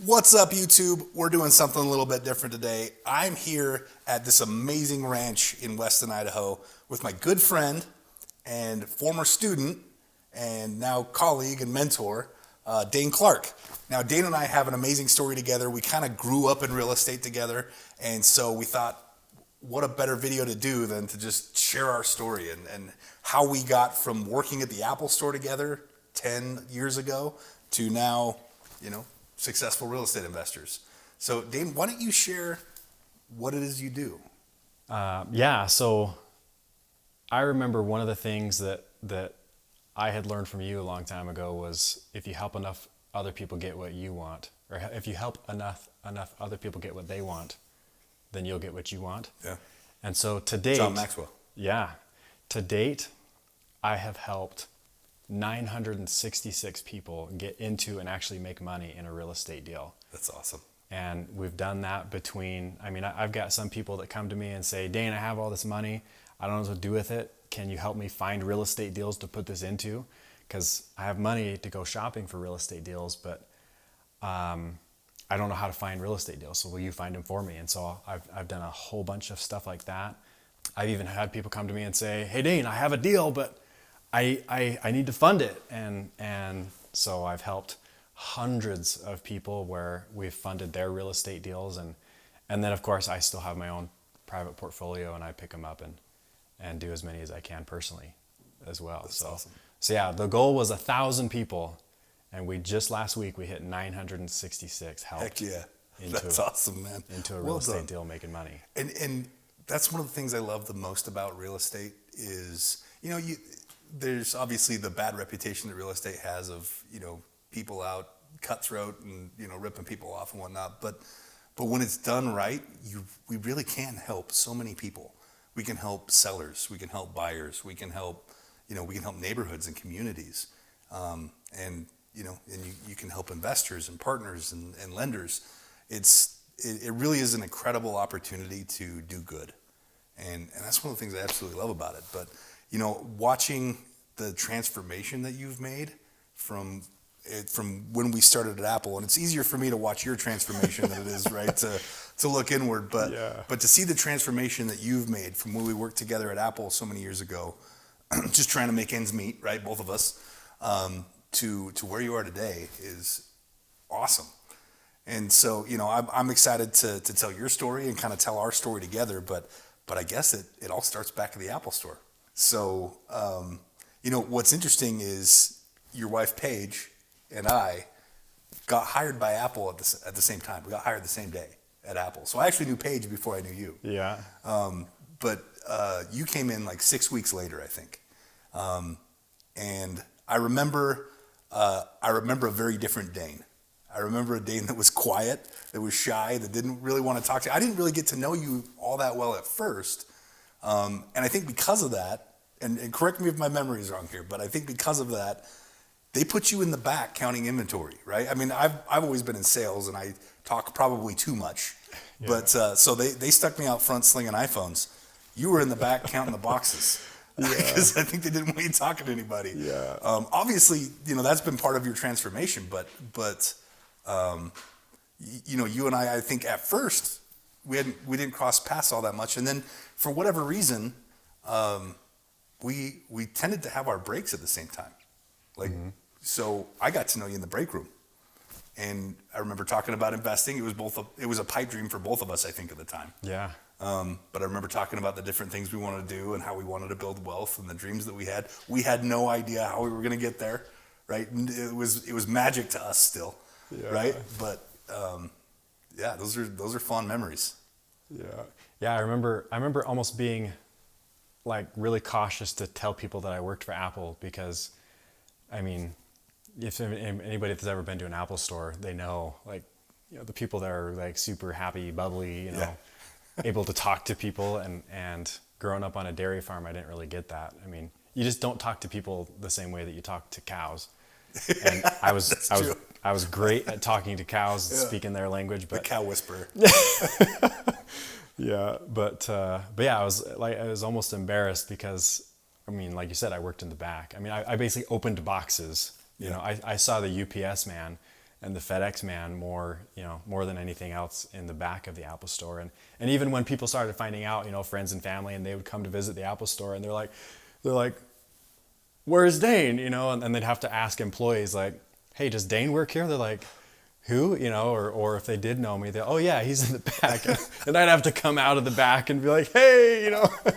What's up, YouTube? We're doing something a little bit different today. I'm here at this amazing ranch in Weston, Idaho with my good friend and former student and now colleague and mentor, Dane Clark. Now, Dane and I have an amazing story together. We kind of grew up in real estate together, and so we thought, what a better video to do than to just share our story and how we got from working at the Apple store together 10 years ago to now, successful real estate investors. So Dane, why don't you share what it is you do? So I remember one of the things that I had learned from you a long time ago was if you help enough other people get what you want, or if you help enough other people get what they want, then you'll get what you want. Yeah. And so to date, John Maxwell. Yeah. To date, I have helped 966 people get into and actually make money in a real estate deal. That's awesome. And we've done that I've got some people that come to me and say, Dane, I have all this money. I don't know what to do with it. Can you help me find real estate deals to put this into? Because I have money to go shopping for real estate deals, but I don't know how to find real estate deals. So will you find them for me? And so I've done a whole bunch of stuff like that. I've even had people come to me and say, hey, Dane, I have a deal, but I need to fund it. And so I've helped hundreds of people where we've funded their real estate deals. And then, of course, I still have my own private portfolio, and I pick them up and do as many as I can personally as well. That's awesome. So yeah, the goal was 1,000 people. And last week we hit 966 helped. Heck yeah. That's awesome, man. Into a real estate deal making money. And that's one of the things I love the most about real estate is, there's obviously the bad reputation that real estate has of, people out cutthroat and, ripping people off and whatnot. But when it's done right, we really can help so many people. We can help sellers, we can help buyers, we can help neighborhoods and communities. And you can help investors and partners and lenders. It really is an incredible opportunity to do good. And that's one of the things I absolutely love about it. But, watching the transformation that you've made from when we started at Apple, and it's easier for me to watch your transformation than it is, right, to look inward. But to see the transformation that you've made from when we worked together at Apple so many years ago, just trying to make ends meet, right, both of us, to where you are today is awesome. And so, I'm excited to tell your story and kind of tell our story together, but I guess it all starts back at the Apple store. So, what's interesting is your wife, Paige, and I got hired by Apple at the same time. We got hired the same day at Apple. So I actually knew Paige before I knew you. Yeah. But you came in like 6 weeks later, I think. And I remember a very different Dane. I remember a Dane that was quiet, that was shy, that didn't really want to talk to you. I didn't really get to know you all that well at first. And I think because of that, and correct me if my memory is wrong here, but I think because of that, they put you in the back counting inventory, right? I mean, I've always been in sales, and I talk probably too much. Yeah. But so they stuck me out front slinging iPhones. You were in the back counting the boxes. Because I think they didn't want you talking to anybody. Yeah. Obviously, that's been part of your transformation, but you and I think at first we didn't cross paths all that much, and then for whatever reason, we tended to have our breaks at the same time. So I got to know you in the break room, and I remember talking about investing. It was a pipe dream for both of us, I think, at the time. Yeah. But I remember talking about the different things we wanted to do and how we wanted to build wealth and the dreams that we had. We had no idea how we were going to get there, right? And it was magic to us still, right? But those are fond memories. Yeah. I remember almost being like really cautious to tell people that I worked for Apple because, I mean, if anybody that's ever been to an Apple store, they know the people that are like super happy, bubbly, able to talk to people, and growing up on a dairy farm, I didn't really get that. I mean, you just don't talk to people the same way that you talk to cows. And I was great at talking to cows, speaking their language, but the cow whisperer. Yeah, but I was almost embarrassed because, I mean, like you said, I worked in the back. I mean, I basically opened boxes. I saw the UPS man and the FedEx man more than anything else in the back of the Apple Store. And even when people started finding out, friends and family, and they would come to visit the Apple Store, and they're like, where's Dane? And they'd have to ask employees like, hey, does Dane work here? They're like, who? Or if they did know me, oh yeah, he's in the back. And I'd have to come out of the back and be like, hey,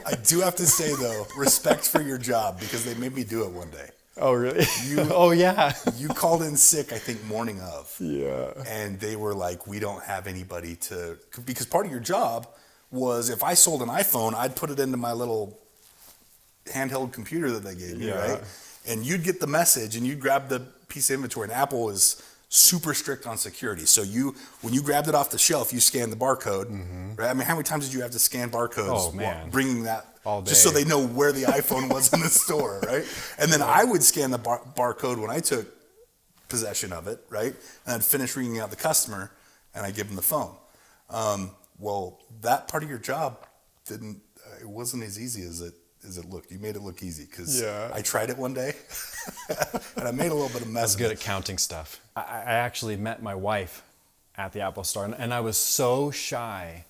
I do have to say though, respect for your job, because they made me do it one day. Oh really? Oh yeah. You called in sick, I think, morning of. Yeah. And they were like, we don't have anybody because part of your job was, if I sold an iPhone, I'd put it into my little handheld computer that they gave me, right? And you'd get the message and you'd grab the piece of inventory, and Apple is super strict on security. So when you grabbed it off the shelf, you scanned the barcode, right? I mean, how many times did you have to scan barcodes? Oh man. Bringing that all day. Just so they know where the iPhone was in the store, right? And then I would scan the barcode when I took possession of it, right? And I'd finish reading out the customer, and I'd give them the phone. Well, that part of your job it wasn't as easy as it looked. You made it look easy, because I tried it one day and I made a little bit of mess. I was good at counting stuff. I actually met my wife at the Apple Store, and I was so shy,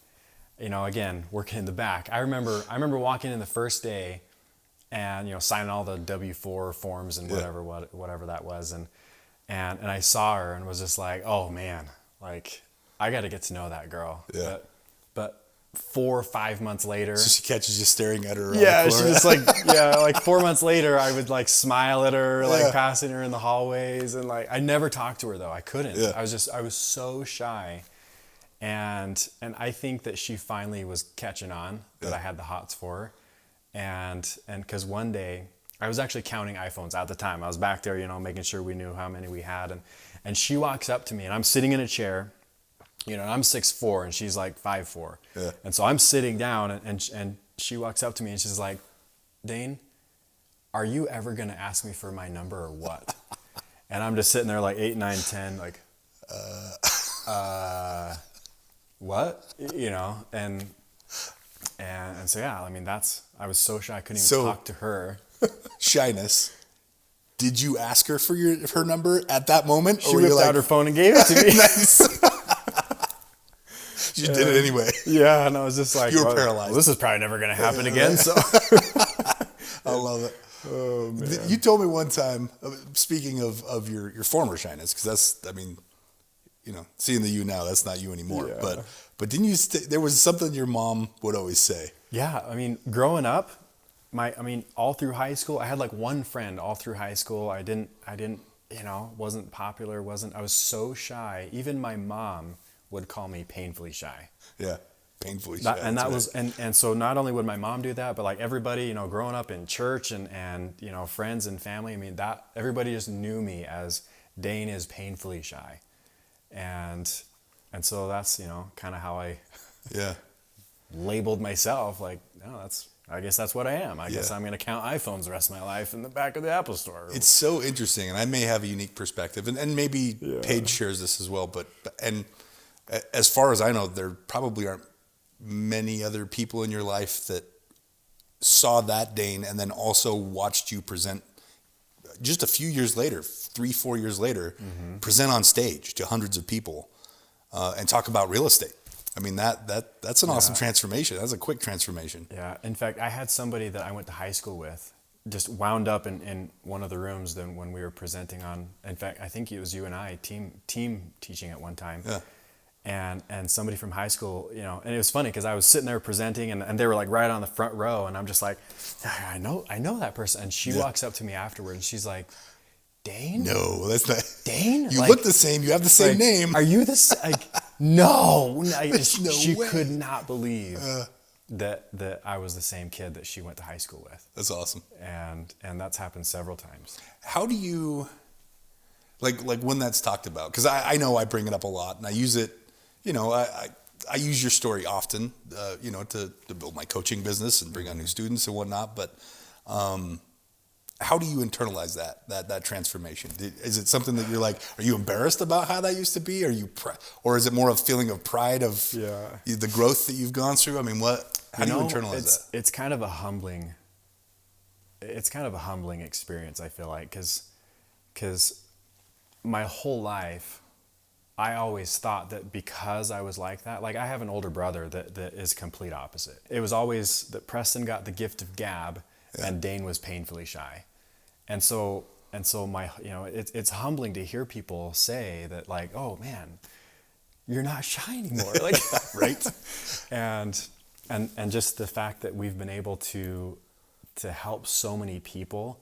again, working in the back. I remember walking in the first day and, signing all the W-4 forms and whatever that was. And I saw her and was just like, oh man, like I got to get to know that girl. Yeah. But 4 or 5 months later, so she catches you staring at her. Yeah, she just like 4 months later, I would like smile at her, like passing her in the hallways, and like I never talked to her though. I couldn't. Yeah. I was so shy, and I think that she finally was catching on that I had the hots for her, and because one day I was actually counting iPhones at the time. I was back there, making sure we knew how many we had, and she walks up to me, and I'm sitting in a chair. And I'm 6'4", and she's like 5'4". Yeah. And so I'm sitting down, and she walks up to me, and she's like, Dane, are you ever going to ask me for my number or what? And I'm just sitting there like 8, 9, 10, like, what? And so, yeah, I mean, I was so shy I couldn't even talk to her. Shyness. Did you ask her for her number at that moment? She whipped out her phone and gave it to me. Nice. You did it anyway. Yeah, and I was just like, you were paralyzed. Well, this is probably never going to happen again. So I love it. Oh man. You told me one time, speaking of your former shyness, because that's, I mean, seeing the you now, that's not you anymore. Yeah. But didn't you? There was something your mom would always say. Yeah, I mean, growing up, all through high school, I had like one friend all through high school. I didn't, wasn't popular. I was so shy. Even my mom would call me painfully shy. Yeah, painfully shy. And that was, and so not only would my mom do that, but like everybody, growing up in church and friends and family, that everybody just knew me as Dane is painfully shy. And so that's, kind of how I labeled myself, like, no, I guess that's what I am. I guess I'm going to count iPhones the rest of my life in the back of the Apple Store. It's so interesting, and I may have a unique perspective, and maybe Paige shares this as well, but as far as I know, there probably aren't many other people in your life that saw that Dane and then also watched you present just a few years later, 3-4 years later, present on stage to hundreds of people and talk about real estate. I mean, that's an awesome transformation. That's a quick transformation. Yeah. In fact, I had somebody that I went to high school with just wound up in one of the rooms then when we were presenting on, in fact, I think it was you and I, team teaching at one time. Yeah. And somebody from high school, and it was funny because I was sitting there presenting and they were like right on the front row, and I'm just like, I know that person. And she walks up to me afterwards and she's like, Dane? No, that's not. Dane? You look the same. You have the same name. Are you this? No. She way. could not believe that I was the same kid that she went to high school with. That's awesome. And that's happened several times. How do you, like when that's talked about? Because I know I bring it up a lot, and I use it. I use your story often, to build my coaching business and bring on new students and whatnot. But how do you internalize that transformation? Is it something that you're like, are you embarrassed about how that used to be? Or is it more of a feeling of pride of the growth that you've gone through? I mean, how do you internalize that? It's kind of a humbling experience, I feel like, because my whole life I always thought that because I was like that, like I have an older brother that is complete opposite. It was always that Preston got the gift of gab and Dane was painfully shy. And so my, it's humbling to hear people say that like, oh man, you're not shy anymore. Like, Right. and just the fact that we've been able to help so many people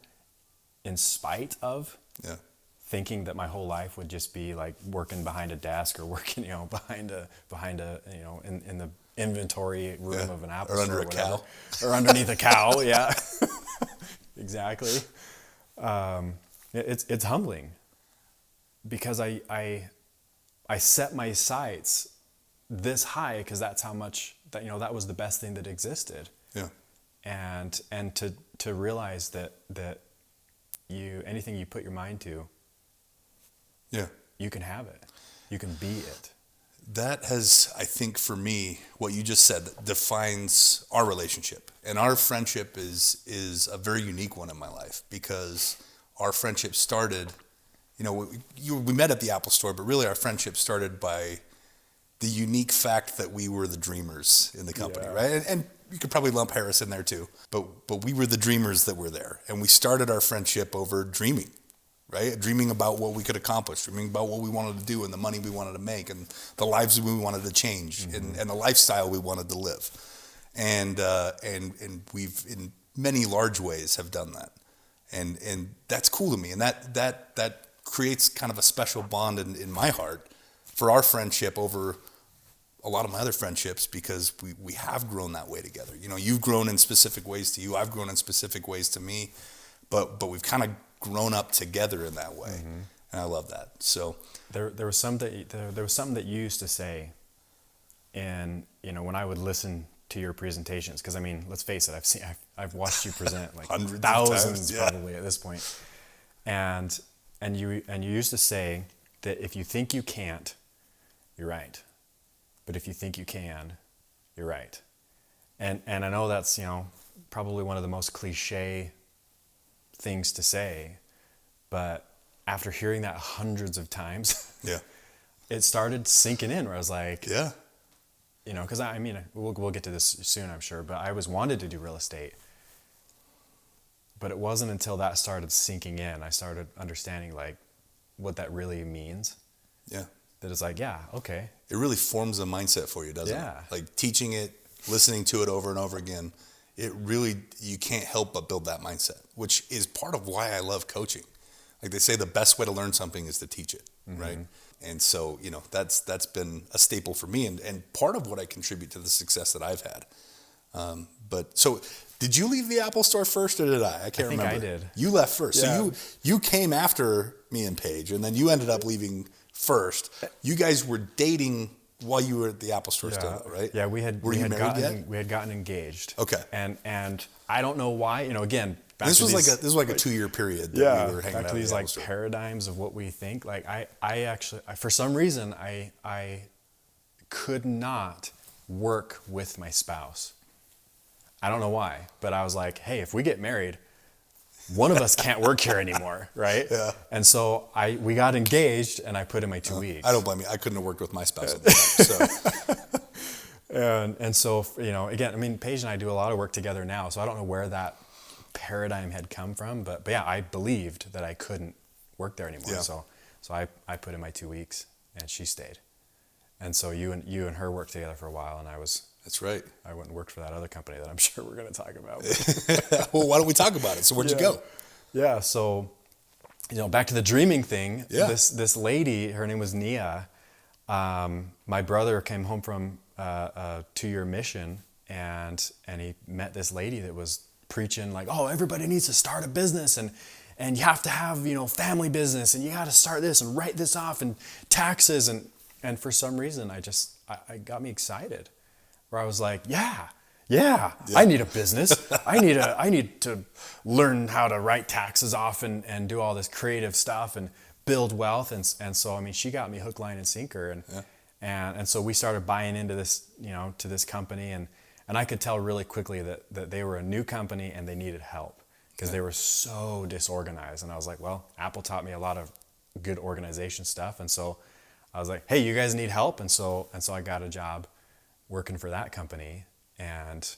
in spite of Yeah. thinking that my whole life would just be like working behind a desk or working, behind a, in the inventory room of an Apple Or store under a cow. or underneath a cow. Yeah, exactly. It's humbling because I set my sights this high because that's how much that was the best thing that existed. Yeah. And to realize that anything you put your mind to, Yeah. you can have it. You can be it. That has, I think, for me, what you just said defines our relationship. And our friendship is a very unique one in my life because our friendship started, we met at the Apple store, but really our friendship started by the unique fact that we were the dreamers in the company, right? And you could probably lump Harris in there too, but we were the dreamers that were there. And we started our friendship over dreaming, right? Dreaming about what we could accomplish, dreaming about what we wanted to do and the money we wanted to make and the lives we wanted to change and the lifestyle we wanted to live. And we've in many large ways have done that. And that's cool to me. And that creates kind of a special bond in my heart for our friendship over a lot of my other friendships because we have grown that way together. You've grown in specific ways to you. I've grown in specific ways to me, but we've kind of grown up together in that way, and I love that. So there was something that you used to say, and when I would listen to your presentations, because I mean, let's face it, I've watched you present like thousands probably at this point, and you used to say that if you think you can't, you're right, but if you think you can, you're right, and I know that's probably one of the most cliche things to say, but after hearing that hundreds of times, it started sinking in where I was like, because I mean, we'll get to this soon, I'm sure, but I always wanted to do real estate, but it wasn't until that started sinking in, I started understanding like what that really means. Yeah. That it's like, okay. It really forms a mindset for you, doesn't it? Like teaching it, listening to it over and over again, you can't help but build that mindset, which is part of why I love coaching. Like they say, the best way to learn something is to teach it, right? And so, that's been a staple for me and part of what I contribute to the success that I've had. But so did you leave the Apple store first or did I? I can't remember. I think I did. You left first. So you came after me and Paige and then you ended up leaving first. You guys were dating while you were at the Apple store still, right? Yeah, we had gotten engaged. Okay. And I don't know why, again, this was like a 2-year period that we were hanging out. Back to these like paradigms of what we think. Like I actually, for some reason, I could not work with my spouse. I don't know why, but I was like, hey, if we get married, one of us can't work here anymore, right? Yeah. And so we got engaged, and I put in my 2 weeks. I don't blame you. I couldn't have worked with my spouse at the time. So. and so again, I mean, Paige and I do a lot of work together now, so I don't know where that paradigm had come from, but yeah, I believed that I couldn't work there anymore. Yeah. So I put in my 2 weeks, and she stayed. And so you and her worked together for a while, and That's right. I went and worked for that other company that I'm sure we're going to talk about. Well, why don't we talk about it? So where'd you go? Yeah. So, back to the dreaming thing. Yeah. This lady, her name was Nia. My brother came home from a 2-year mission, and he met this lady that was preaching like, oh, everybody needs to start a business, and you have to have family business, and you got to start this and write this off and taxes, and for some reason I got me excited. Where I was like, yeah, I need a business. I need to learn how to write taxes off and do all this creative stuff and build wealth. And so, I mean, she got me hook, line, and sinker. And so we started buying into this, to this company. And I could tell really quickly that they were a new company and they needed help because they were so disorganized. And I was like, well, Apple taught me a lot of good organization stuff. And so I was like, hey, you guys need help? And so I got a job working for that company and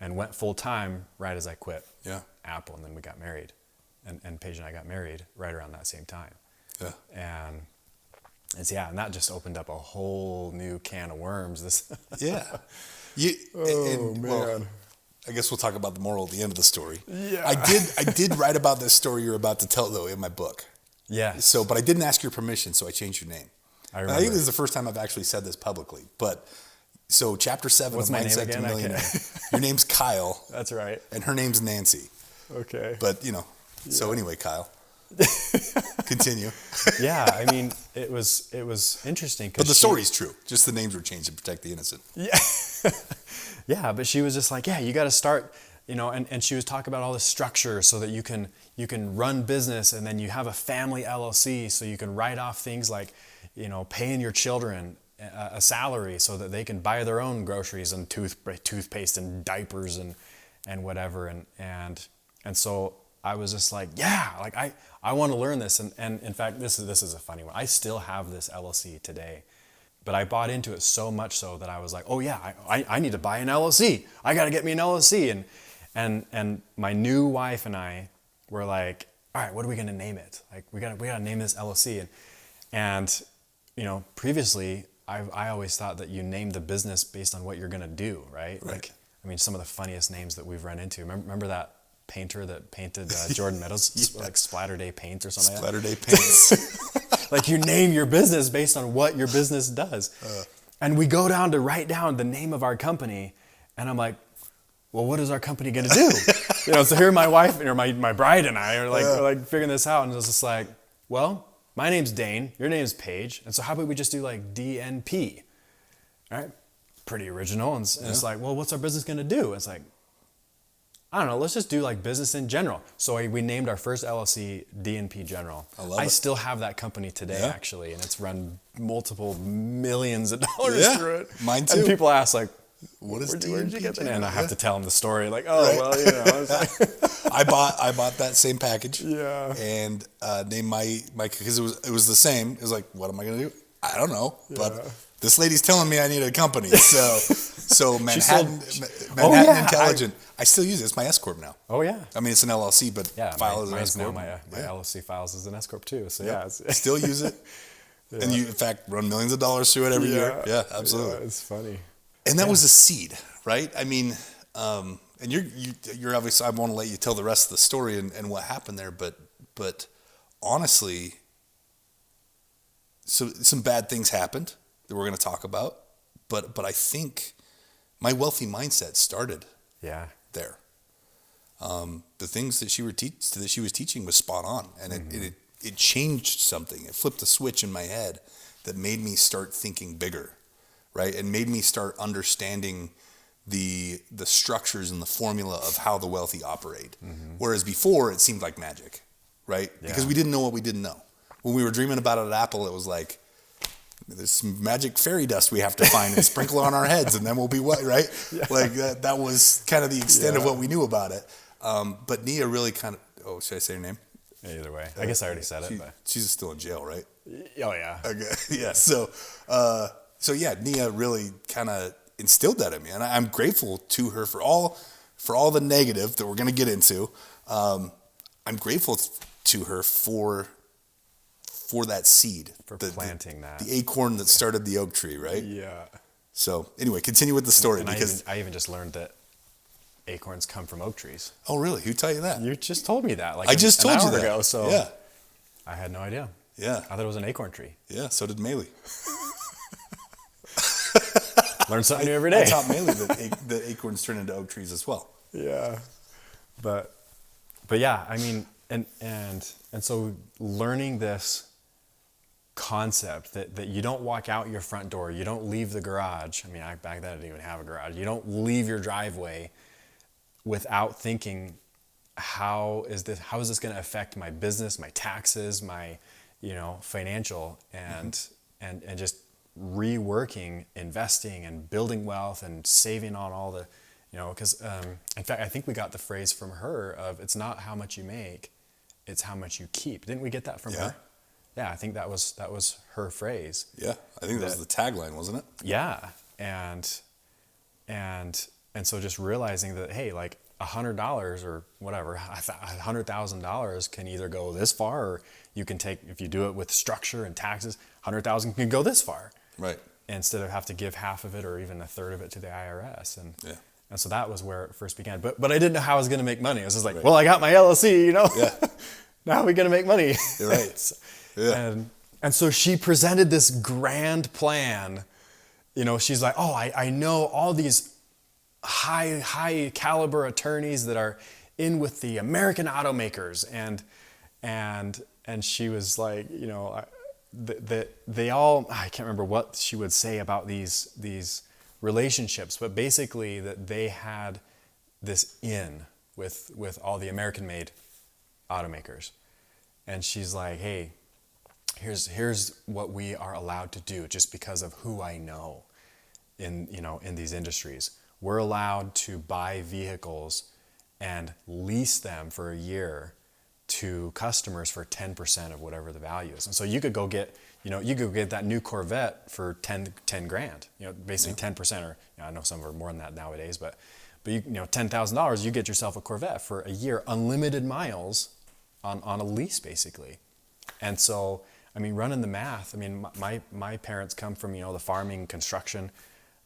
went full time right as I quit Apple, and then we got married. And Paige and I got married right around that same time. Yeah. And that just opened up a whole new can of worms. Yeah. Well, I guess we'll talk about the moral at the end of the story. Yeah. I did write about this story you're about to tell, though, in my book. Yeah. So, but I didn't ask your permission, so I changed your name. I think this is the first time I've actually said this publicly. But so, chapter 7 What's of my name Mindset again? to Millionaire. Your name's Kyle. That's right. And her name's Nancy. Okay. But so anyway, Kyle. Continue. Yeah, I mean, it was interesting. But the story's true. Just the names were changed to protect the innocent. Yeah. Yeah, but she was just like, yeah, you got to start, and she was talking about all this structure so that you can run business, and then you have a family LLC so you can write off things like, paying your children a salary so that they can buy their own groceries and toothpaste and diapers and whatever. And so I was just like, yeah, like I want to learn this. And in fact, this is a funny one. I still have this LLC today, but I bought into it so much so that I was like, oh yeah, I need to buy an LLC. I got to get me an LLC. And my new wife and I were like, all right, what are we going to name it? Like we got to name this LLC. And previously I always thought that you named the business based on what you're going to do, right? Like, I mean, some of the funniest names that we've run into. Remember that painter that painted Jordan Meadows, like Splatter Day Paint or something Splatter like that? Day Paints. Like you name your business based on what your business does. And we go down to write down the name of our company, and I'm like, well, what is our company going to do? So here my wife, or my bride and I are like figuring this out, and it was just like, well, my name's Dane, your name's Paige, and so how about we just do like DNP? All right, pretty original. And it's like, well, what's our business going to do? It's like, I don't know, let's just do like business in general. So we named our first LLC DNP General. I still have that company today, actually, and it's run multiple millions of dollars through it. Mine too. And people ask like, what is where'd you get that? And I have to tell them the story, like, It's like, I bought that same package. Yeah. And named my because it was the same. It was like, what am I gonna do? I don't know. But this lady's telling me I need a company. So Manhattan Intelligent. I still use it. It's my S corp now. Oh yeah. I mean, it's an LLC, but file as an S corp. My LLC files as an S corp too. So still use it. And you, in fact, run millions of dollars through it every year. Yeah, absolutely. Yeah, it's funny. And that was a seed, right? I mean, and you're obviously, I want to let you tell the rest of the story and what happened there, but honestly, so some bad things happened that we're going to talk about, but I think my wealthy mindset started there. The things that she was teaching was spot on, and it changed something. It flipped a switch in my head that made me start thinking bigger. Right, and made me start understanding the structures and the formula of how the wealthy operate. Whereas before, it seemed like magic, right? Yeah. Because we didn't know what we didn't know. When we were dreaming about it at Apple, it was like, there's some magic fairy dust we have to find and sprinkle on our heads, and then we'll be what, right? Yeah. Like that was kind of the extent of what we knew about it. But Nia really kind of, should I say her name? Either way. I guess I already said it. But. She's still in jail, right? Oh, yeah. Okay, yeah. So yeah, Nia really kind of instilled that in me, and I'm grateful to her for all the negative that we're going to get into. I'm grateful to her for that seed, for planting the acorn that started the oak tree, right? Yeah. So anyway, continue with the story and I even just learned that acorns come from oak trees. Oh, really? Who tell you that? You just told me that. Like I just told you that ago. So yeah, I had no idea. Yeah, I thought it was an acorn tree. Yeah, so did Maylee. Learn something new every day. I taught Maylee that acorns turn into oak trees as well. Yeah, but yeah, I mean, and so learning this concept that you don't walk out your front door, you don't leave the garage. I mean, back then I didn't even have a garage. You don't leave your driveway without thinking, how is this going to affect my business, my taxes, my financial, and just reworking, investing, and building wealth and saving on all the, because in fact, I think we got the phrase from her of, it's not how much you make, it's how much you keep. Didn't we get that from her? Yeah, I think that was her phrase. Yeah, I think that was the tagline, wasn't it? Yeah, and so just realizing that, hey, like $100 or whatever, $100,000 can either go this far, or you can take, if you do it with structure and taxes, 100,000 can go this far. Right. Instead of have to give half of it or even a third of it to the IRS. Yeah. And so that was where it first began. But I didn't know how I was going to make money. I was just like, Right. well, I got my LLC, Yeah. Now how are we going to make money? You're right. Yeah. And so she presented this grand plan. She's like, oh, I know all these high caliber attorneys that are in with the American automakers. And she was like, that they all, I can't remember what she would say about these relationships, but basically that they had this in with all the American-made automakers. And she's like, hey, here's what we are allowed to do just because of who I know in these industries. We're allowed to buy vehicles and lease them for a year to customers for 10% of whatever the value is. And so you could go get, that new Corvette for 10 grand, basically 10%, or I know some are more than that nowadays, but $10,000, you get yourself a Corvette for a year, unlimited miles on a lease basically. And so, running the math, my parents come from, the farming construction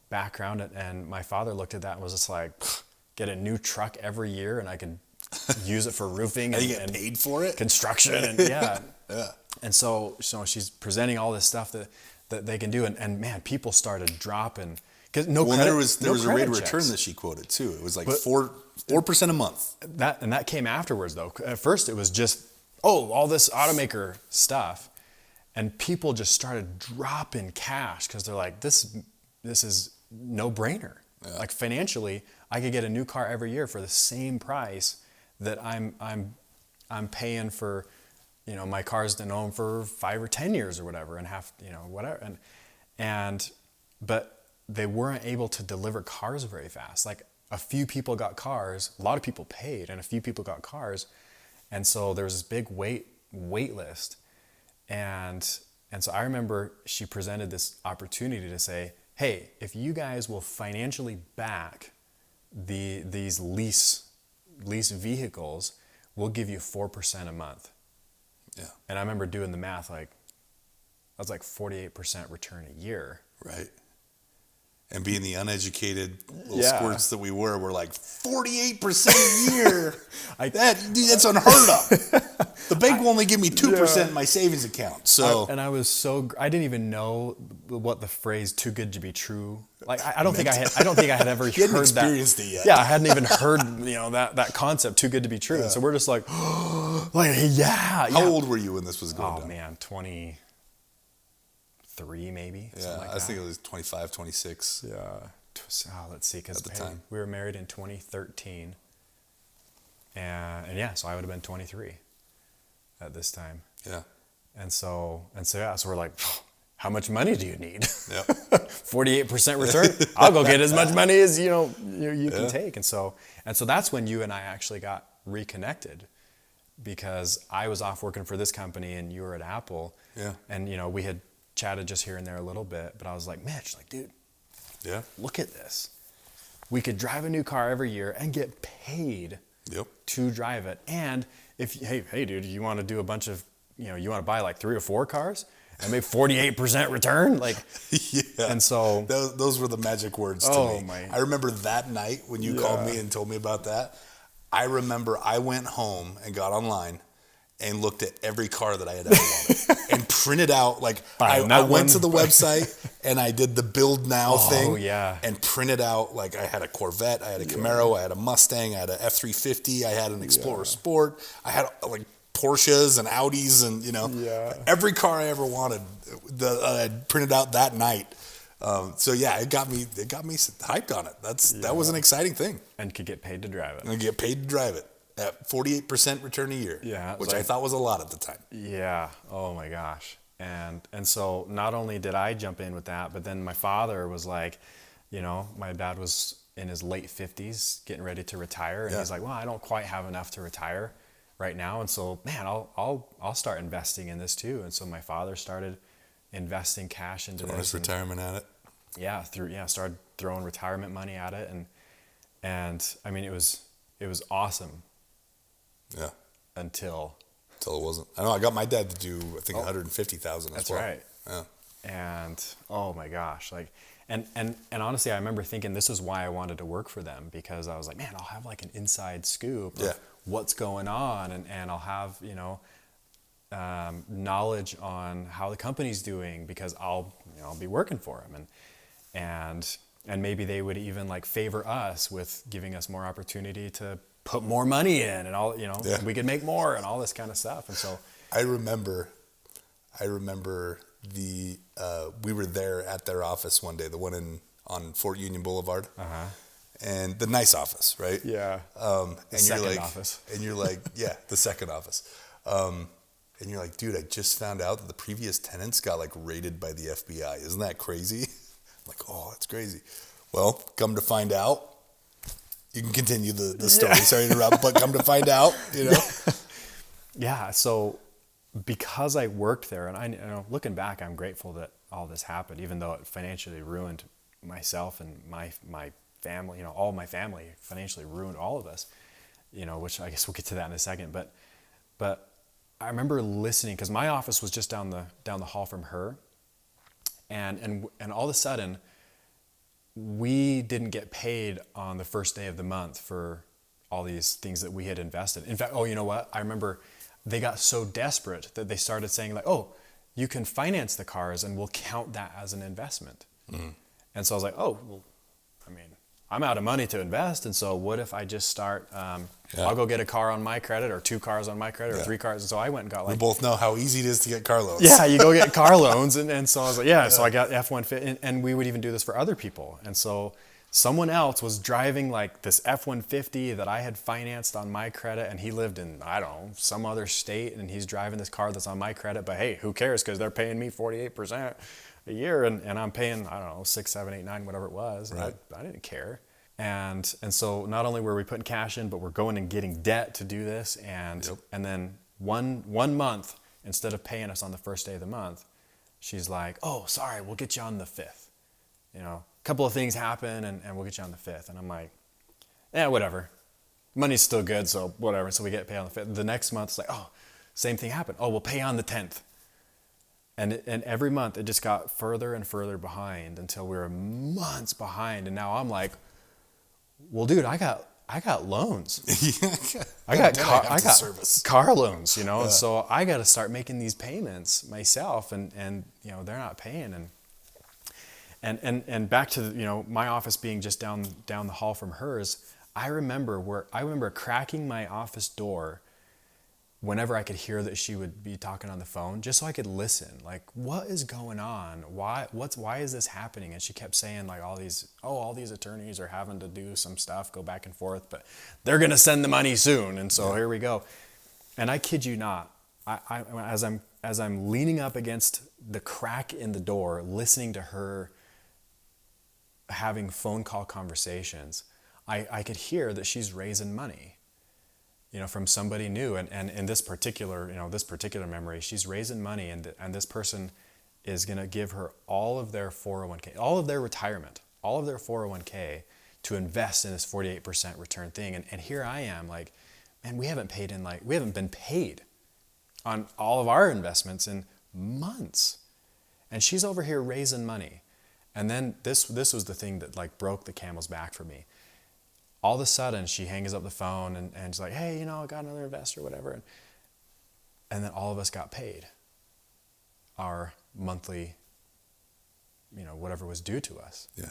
background, and my father looked at that and was just like, get a new truck every year and I can use it for roofing and you get paid for it, construction, and yeah. Yeah. And so she's presenting all this stuff that they can do, and man, people started dropping because there was a rate of return that she quoted too. It was like 4% a month. That came afterwards though. At first it was just all this automaker stuff, and people just started dropping cash because they're like, this is no brainer. Yeah. Like financially, I could get a new car every year for the same price that I'm paying for, my car's been owned for 5 or 10 years or whatever, and whatever. But they weren't able to deliver cars very fast. Like a few people got cars, a lot of people paid, and a few people got cars. And so there was this big wait list. And so I remember she presented this opportunity to say, hey, if you guys will financially back these lease vehicles, we'll give you 4% a month. Yeah. And I remember doing the math, like that's like 48% return a year. Right. And being the uneducated little squirts that we're like 48% a year. That's unheard of. The bank will only give me 2% in my savings account. So I didn't even know what the phrase "too good to be true." Like I don't think I had ever you hadn't heard experienced that. it yet. Yeah, I hadn't even heard that concept "too good to be true." Yeah. So we're just like, yeah. How old were you when this was going down? Oh man, 23 maybe. Yeah, like I was thinking it was 25, 26. Yeah. Let's see, because at the time we were married in 2013, and yeah, so I would have been 23 at this time. Yeah. And so we're like, how much money do you need? Yep. 48% return. I'll go get as much money as you can take. And so that's when you and I actually got reconnected, because I was off working for this company and you were at Apple. Yeah. And we had chatted just here and there a little bit, but I was like, Mitch, like, dude, yeah, look at this. We could drive a new car every year and get paid to drive it. And if, hey, dude, you want to do a bunch of, you want to buy like 3 or 4 cars and make 48% return? Like, yeah. And so those were the magic words to me. I remember that night when you called me and told me about that. I remember I went home and got online and looked at every car that I had ever wanted and printed out, like, I went to the website and I did the build now thing and printed out, like, I had a Corvette, I had a Camaro, I had a Mustang, I had an F-350, I had an Explorer Sport, I had like Porsches and Audis and, every car I ever wanted, I printed out that night. So yeah, it got me hyped on it. That was an exciting thing. And could get paid to drive it. And get paid to drive it. At 48% return a year, which I thought was a lot at the time. Yeah. Oh my gosh. And so not only did I jump in with that, but then my father was like, my dad was in his late 50s, getting ready to retire, and he's like, well, I don't quite have enough to retire, right now. And so, man, I'll start investing in this too. And so my father started investing cash into Throwing his this. retirement at it. Started throwing retirement money at it, and I mean, it was awesome. Yeah. Until it wasn't. I know I got my dad to do, I think, 150,000 as that's well. right. Yeah. And oh my gosh, like, and honestly, I remember thinking this is why I wanted to work for them, because I was like, man, I'll have like an inside scoop of what's going on, and I'll have, knowledge on how the company's doing, because I'll be working for them, and maybe they would even like favor us with giving us more opportunity to put more money in, and all, we could make more and all this kind of stuff. And so I remember we were there at their office one day, the one on Fort Union Boulevard, and the nice office, right? Yeah. And second office. And you're like, yeah, the second office. And you're like, dude, I just found out that the previous tenants got like raided by the FBI. Isn't that crazy? I'm like, oh, that's crazy. Well, come to find out, you can continue the story. Sorry to interrupt, but come to find out, Yeah. So because I worked there, and I looking back, I'm grateful that all this happened, even though it financially ruined myself and my family, all my family financially ruined all of us, which I guess we'll get to that in a second. But I remember listening, because my office was just down the hall from her, and all of a sudden, we didn't get paid on the first day of the month for all these things that we had invested. In fact, you know what? I remember they got so desperate that they started saying like, oh, you can finance the cars and we'll count that as an investment. Mm-hmm. And so I was like, oh, well, I mean, I'm out of money to invest. And so what if I just start, I'll go get a car on my credit, or 2 cars on my credit, or 3 cars. And so I went and got like... We both know how easy it is to get car loans. Yeah, you go get car loans. And so I was like, so I got F-150, and we would even do this for other people. And so someone else was driving like this F-150 that I had financed on my credit, and he lived in, I don't know, some other state, and he's driving this car that's on my credit. But hey, who cares? Because they're paying me 48% a year, and I'm paying, I don't know, 6, 7, 8, 9, whatever it was. Right. I didn't care. And so not only were we putting cash in, but we're going and getting debt to do this. And then one month, instead of paying us on the first day of the month, she's like, oh, sorry, we'll get you on the 5th. A couple of things happen, and we'll get you on the 5th. And I'm like, whatever. Money's still good, so whatever. So we get paid on the 5th. The next month, it's like, oh, same thing happened. Oh, we'll pay on the 10th. And every month, it just got further and further behind until we were months behind. And now I'm like, well, dude, I got loans. I got car loans, and so I got to start making these payments myself, and they're not paying, and back to my office being just down the hall from hers. I remember cracking my office door whenever I could hear that she would be talking on the phone, just so I could listen. Like, what is going on? Why is this happening? And she kept saying like all these attorneys are having to do some stuff, go back and forth, but they're gonna send the money soon. And so here we go. And I kid you not, I as I'm leaning up against the crack in the door, listening to her having phone call conversations, I could hear that she's raising money, from somebody new. And in this particular memory, she's raising money, and this person is going to give her all of their 401k, all of their retirement, all of their 401k to invest in this 48% return thing. And here I am like, man, we haven't been paid on all of our investments in months. And she's over here raising money. And then this was the thing that like broke the camel's back for me. All of a sudden, she hangs up the phone and she's like, hey, I got another investor, whatever. And then all of us got paid our monthly, whatever was due to us. Yeah.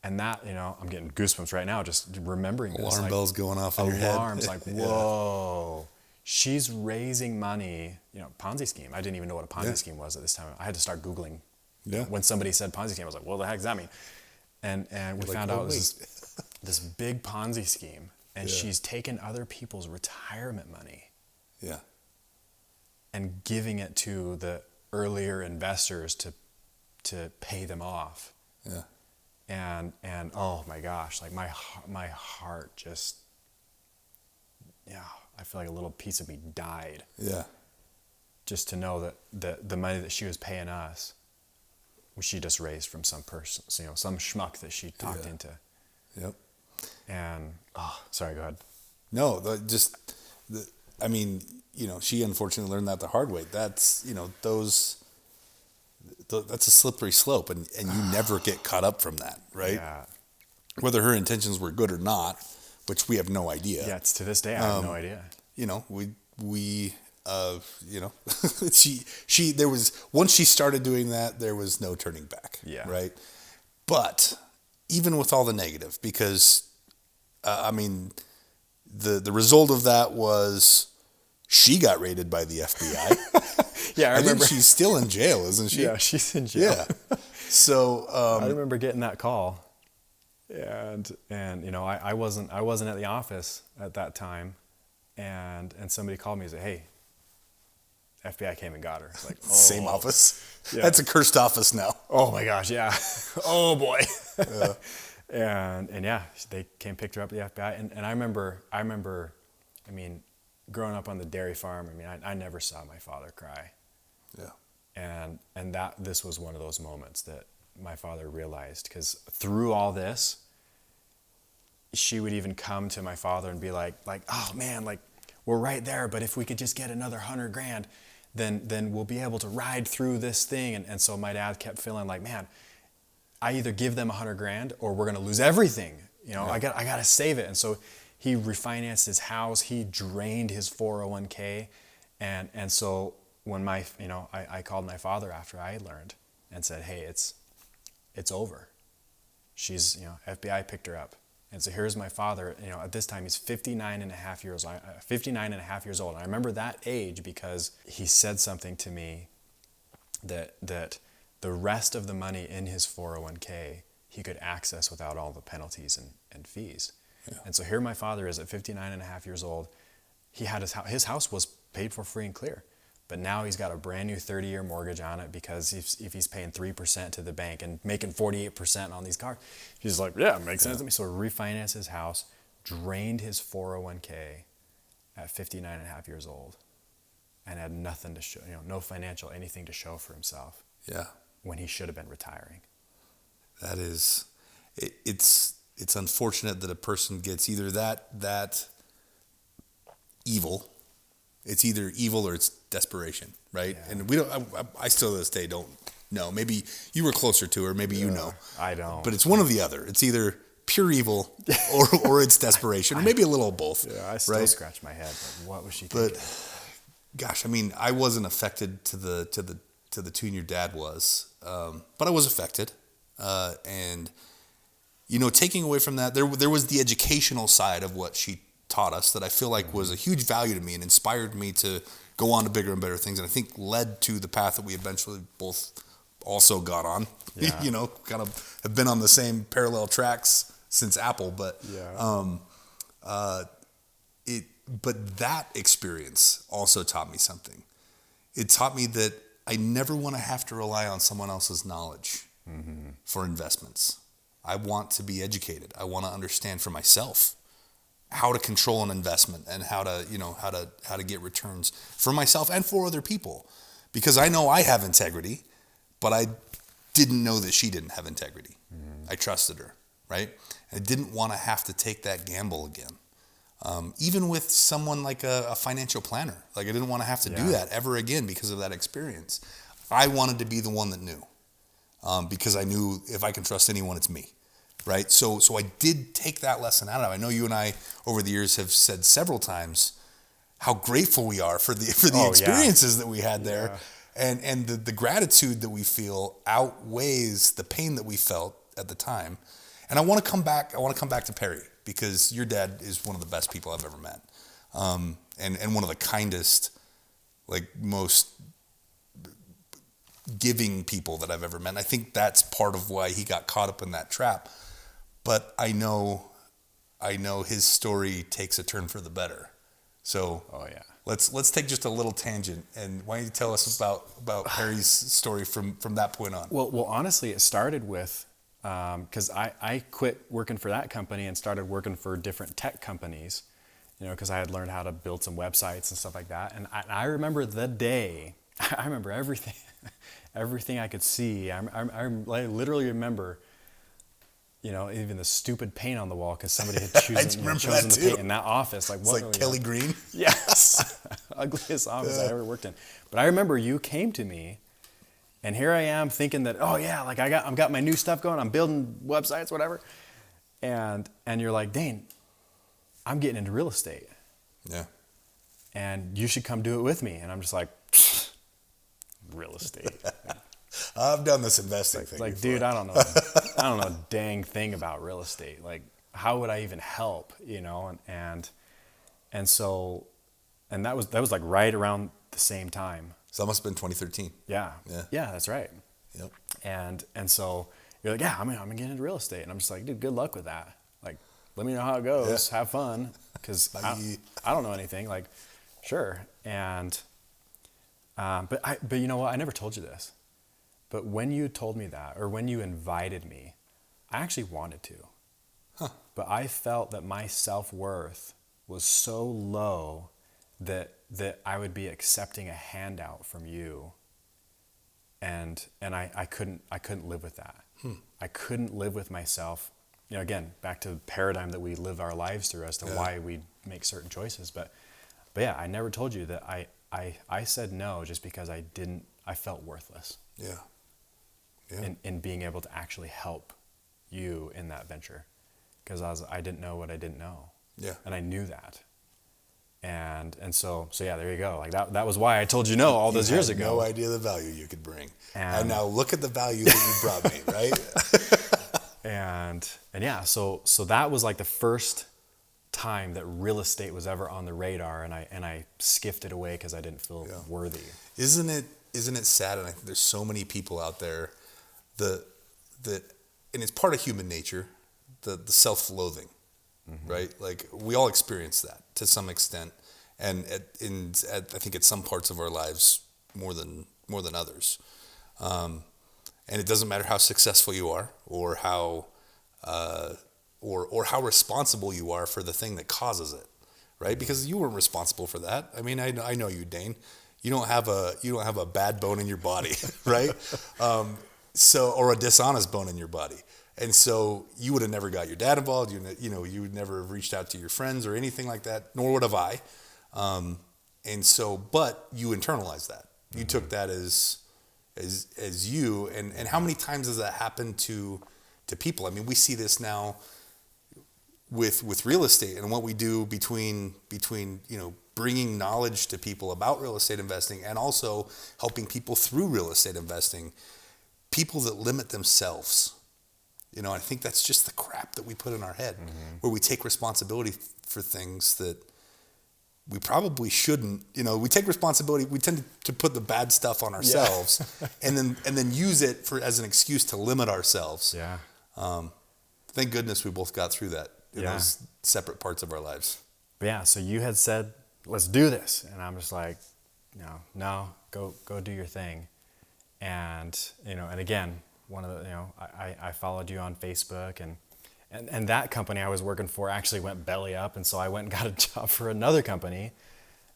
And that, I'm getting goosebumps right now just remembering this. Alarm bells going off in your head. Alarms, like, whoa. She's raising money, Ponzi scheme. I didn't even know what a Ponzi scheme was at this time. I had to start Googling. Yeah. When somebody said Ponzi scheme, I was like, what the heck does that mean? And we found out this big Ponzi scheme, and she's taken other people's retirement money, and giving it to the earlier investors to pay them off, and oh my gosh, like my heart just, I feel like a little piece of me died. Yeah. Just to know that the money that she was paying us, she just raised from some person, some schmuck that she talked into. Yep. And, sorry, go ahead. No, I mean, she unfortunately learned that the hard way. That's, that's a slippery slope, and you never get caught up from that, right? Yeah. Whether her intentions were good or not, which we have no idea. Yeah, it's to this day, I have no idea. There was, once she started doing that, there was no turning back. Yeah. Right. But even with all the negative, because, the result of that was she got raided by the FBI. Yeah, I remember. think she's still in jail, isn't she? Yeah, she's in jail. Yeah. So, I remember getting that call. And I wasn't at the office at that time, and somebody called me and said, "Hey, FBI came and got her." It's like, oh. Same office. Yeah. That's a cursed office now. Oh my gosh, yeah. Oh boy. Yeah. And yeah, they came, picked her up at the FBI, and I remember, growing up on the dairy farm, I never saw my father cry. Yeah. And this was one of those moments that my father realized, because through all this, she would even come to my father and be like, "Oh man, we're right there, but if we could just get another $100,000, then we'll be able to ride through this thing." And so my dad kept feeling like, man, I either give them $100,000 or we're gonna lose everything. Yeah. I gotta save it. And so he refinanced his house, he drained his 401k, and so when I called my father after I learned and said, "Hey, it's over. She's, FBI picked her up." And so here's my father, at this time he's 59 and a half years old. And I remember that age because he said something to me that the rest of the money in his 401k he could access without all the penalties and fees. Yeah. And so here my father is at 59 and a half years old. He had his house was paid for free and clear. But now he's got a brand new 30-year mortgage on it, because if he's paying 3% to the bank and making 48% on these cars, he's like, yeah, it makes sense to me. So refinanced his house, drained his 401k at 59 and a half years old, and had nothing to show, no financial anything to show for himself. Yeah. When he should have been retiring. That is, it's unfortunate that a person gets either that evil. It's either evil or it's desperation, right? Yeah. And we don't. I still to this day don't know. Maybe you were closer to her. Maybe you know. I don't. But it's one or the other. It's either pure evil or it's desperation, or maybe a little of both. Yeah, I still scratch my head. Like, what was she thinking? But gosh, I wasn't affected to the tune your dad was, but I was affected, and taking away from that, there was the educational side of what she taught us that I feel like was a huge value to me and inspired me to go on to bigger and better things, and I think led to the path that we eventually both also got on. Yeah. Kind of have been on the same parallel tracks since Apple, but but that experience also taught me something. It taught me that I never want to have to rely on someone else's knowledge for investments. I want to be educated. I want to understand for myself how to control an investment and how to get returns for myself and for other people, because I know I have integrity, but I didn't know that she didn't have integrity. I trusted her, right? I didn't want to have to take that gamble again. Even with someone like a financial planner, I didn't want to have to do that ever again because of that experience. I wanted to be the one that knew, because I knew if I can trust anyone, it's me. Right. So I did take that lesson out of it. I know you and I over the years have said several times how grateful we are for the experiences that we had there. Yeah. And the gratitude that we feel outweighs the pain that we felt at the time. And I want to come back to Perry, because your dad is one of the best people I've ever met. And one of the kindest, most giving people that I've ever met. And I think that's part of why he got caught up in that trap. But I know his story takes a turn for the better. So let's take just a little tangent, and why don't you tell us about Perry's story from that point on? Well, honestly, it started with because I quit working for that company and started working for different tech companies, because I had learned how to build some websites and stuff like that. And I remember the day, I remember everything, everything I could see. I literally remember, even the stupid paint on the wall because somebody had chosen the paint in that office. Like, it's like Kelly Green. Yes, ugliest office I ever worked in. But I remember you came to me, and here I am thinking that, oh yeah, like I've got my new stuff going. I'm building websites, whatever. And you're like, Dane, I'm getting into real estate. Yeah. And you should come do it with me. And I'm just like, real estate. I've done this investing thing. Like, before. dude, I don't know a dang thing about real estate. Like, how would I even help? And so that was like right around the same time. So that must have been 2013. Yeah, that's right. Yep. And so you're like, yeah, I'm gonna get into real estate, and I'm just like, dude, good luck with that. Like, let me know how it goes. Yeah. Have fun, because I don't know anything. Like, sure. And but you know what? I never told you this. But when you told me that, or when you invited me, I actually wanted to. Huh. But I felt that my self-worth was so low that I would be accepting a handout from you, and I couldn't live with that. I couldn't live with myself. Again, back to the paradigm that we live our lives through as to why we make certain choices. But yeah, I never told you that I said no just because I felt worthless. Yeah. In being able to actually help you in that venture, because I didn't know what I didn't know. Yeah. And I knew that. And so yeah, there you go. Like that was why I told you no all those years ago. No idea the value you could bring. And now look at the value that you brought me, right? and yeah, so that was like the first time that real estate was ever on the radar, and I skiffed it away because I didn't feel worthy. Isn't it sad? And I think there's so many people out there that and it's part of human nature, the self-loathing. Mm-hmm. Right? Like, we all experience that to some extent, and I think at some parts of our lives more than others. And it doesn't matter how successful you are, or how how responsible you are for the thing that causes it, right? Because you weren't responsible for that. I mean, I know you, Dane. You don't have a bad bone in your body, right? Or a dishonest bone in your body. And so you would have never got your dad involved. You would never have reached out to your friends or anything like that, nor would have I. And so, but you internalized that. You took that as you. And how many times has that happened to people? I mean, we see this now with real estate and what we do between bringing knowledge to people about real estate investing, and also helping people through real estate investing. People that limit themselves. I think that's just the crap that we put in our head, where we take responsibility for things that we probably shouldn't. We take responsibility. We tend to put the bad stuff on ourselves, and then use it as an excuse to limit ourselves. Yeah. Thank goodness we both got through that in those separate parts of our lives. But yeah. So you had said, "Let's do this," and I'm just like, no, go do your thing, and and again. One of the, I followed you on Facebook, and that company I was working for actually went belly up, and so I went and got a job for another company,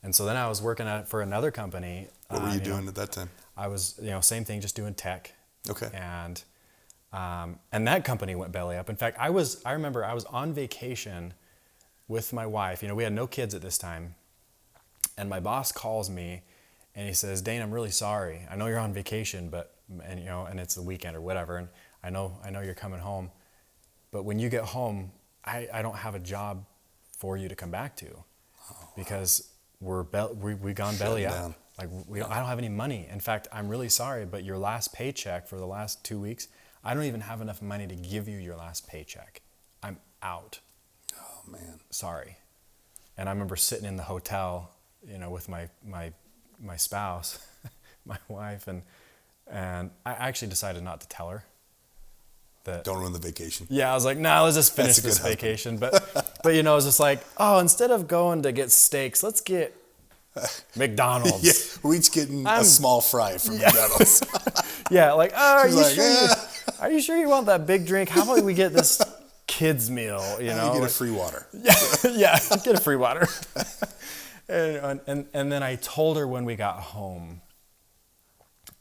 and so then I was working for another company. What were you doing at that time? I was, same thing, just doing tech. Okay. And that company went belly up. In fact, I remember I was on vacation with my wife. We had no kids at this time, and my boss calls me, and he says, "Dane, I'm really sorry. I know you're on vacation, and it's the weekend or whatever, and I know you're coming home, but when you get home, I don't have a job for you to come back to, because we gone belly up. Like, I don't have any money. In fact, I'm really sorry, but your last paycheck for the last 2 weeks, I don't even have enough money to give you your last paycheck. I'm out. Oh man, sorry." And I remember sitting in the hotel, with my spouse, my wife, and I actually decided not to tell her that. Don't ruin the vacation. Yeah, I was like, nah, let's just finish this vacation. But it was just like, oh, instead of going to get steaks, let's get McDonald's. Yeah, we're each getting a small fry from McDonald's. Yeah, like, oh, are you sure you want that big drink? How about we get this kids meal, you know. You get a free water. Yeah, get a free water. and then I told her when we got home,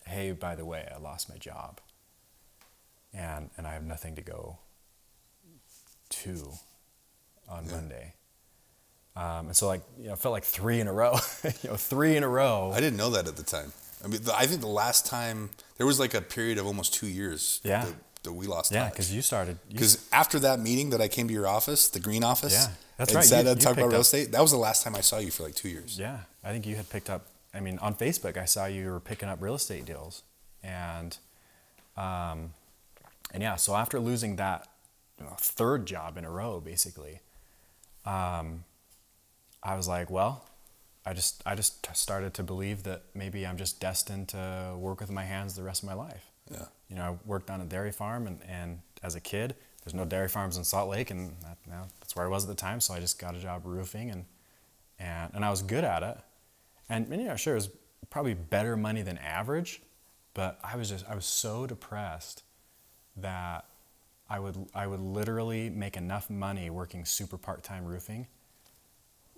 hey, by the way, I lost my job. And I have nothing to go to on Monday. And so, like, you know, it felt like 3 in a row. 3 in a row. I didn't know that at the time. I mean, I think the last time, there was like a period of almost 2 years that we lost touch. Yeah, because you started. Because after that meeting that I came to your office, the green office, that's and right. said You I'd talk about picked real up- estate, that was the last time I saw you for like 2 years. Yeah, I think you had picked up, I mean, on Facebook, I saw you were picking up real estate deals. And yeah, so after losing that, you know, 3rd job in a row, basically, I was like, well, I just started to believe that maybe I'm just destined to work with my hands the rest of my life. Yeah. You know, I worked on a dairy farm, and as a kid, there's no dairy farms in Salt Lake, and that's where I was at the time. So I just got a job roofing, and I was good at it. And you know, sure, it was probably better money than average, but I was so depressed that I would literally make enough money working super part-time roofing,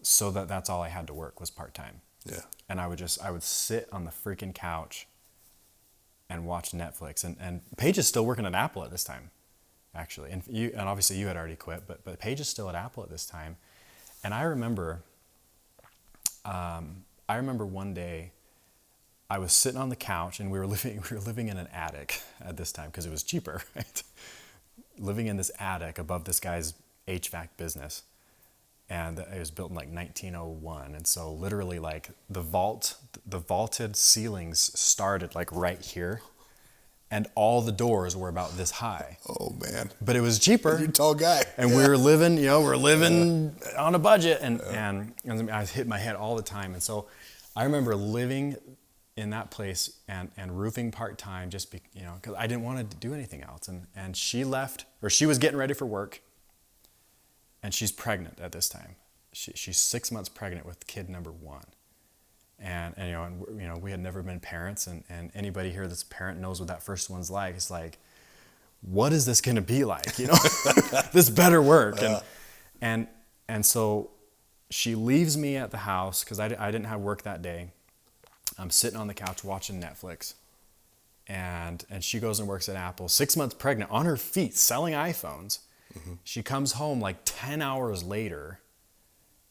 so that's all I had to work was part-time. Yeah. And I would sit on the freaking couch and watch Netflix. And Paige is still working at Apple at this time, actually. And obviously you had already quit, but Paige is still at Apple at this time. And I remember one day I was sitting on the couch, and we were living in an attic at this time because it was cheaper, right? Living in this attic above this guy's HVAC business. And it was built in like 1901. And so literally, like, the vaulted ceilings started like right here, and all the doors were about this high. Oh man. But it was cheaper. You're a tall guy. And we were living, on a budget, and I hit my head all the time. And so I remember living in that place and roofing part-time just because I didn't want to do anything else. And she left, or she was getting ready for work. And she's pregnant at this time. She's 6 months pregnant with kid number 1. And we had never been parents, and anybody here that's a parent knows what that first one's like. It's like, what is this going to be like? This better work. And so she leaves me at the house because I didn't have work that day. I'm sitting on the couch watching Netflix, and she goes and works at Apple, 6 months pregnant, on her feet, selling iPhones. Mm-hmm. She comes home like 10 hours later,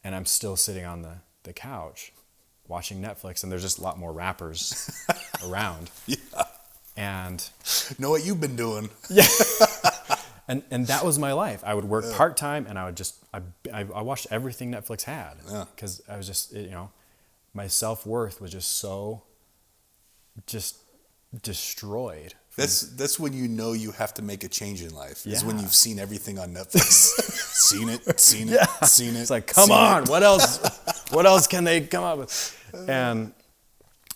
and I'm still sitting on the couch watching Netflix, and there's just a lot more rappers around. Yeah. And know what you've been doing. Yeah. And that was my life. I would work part-time, and I would I watched everything Netflix had. Yeah. Because I was just, my self-worth was just so destroyed. That's when you know you have to make a change in life. Is Yeah. when you've seen everything on Netflix. seen it. It's like, come on, what else? What else can they come up with? And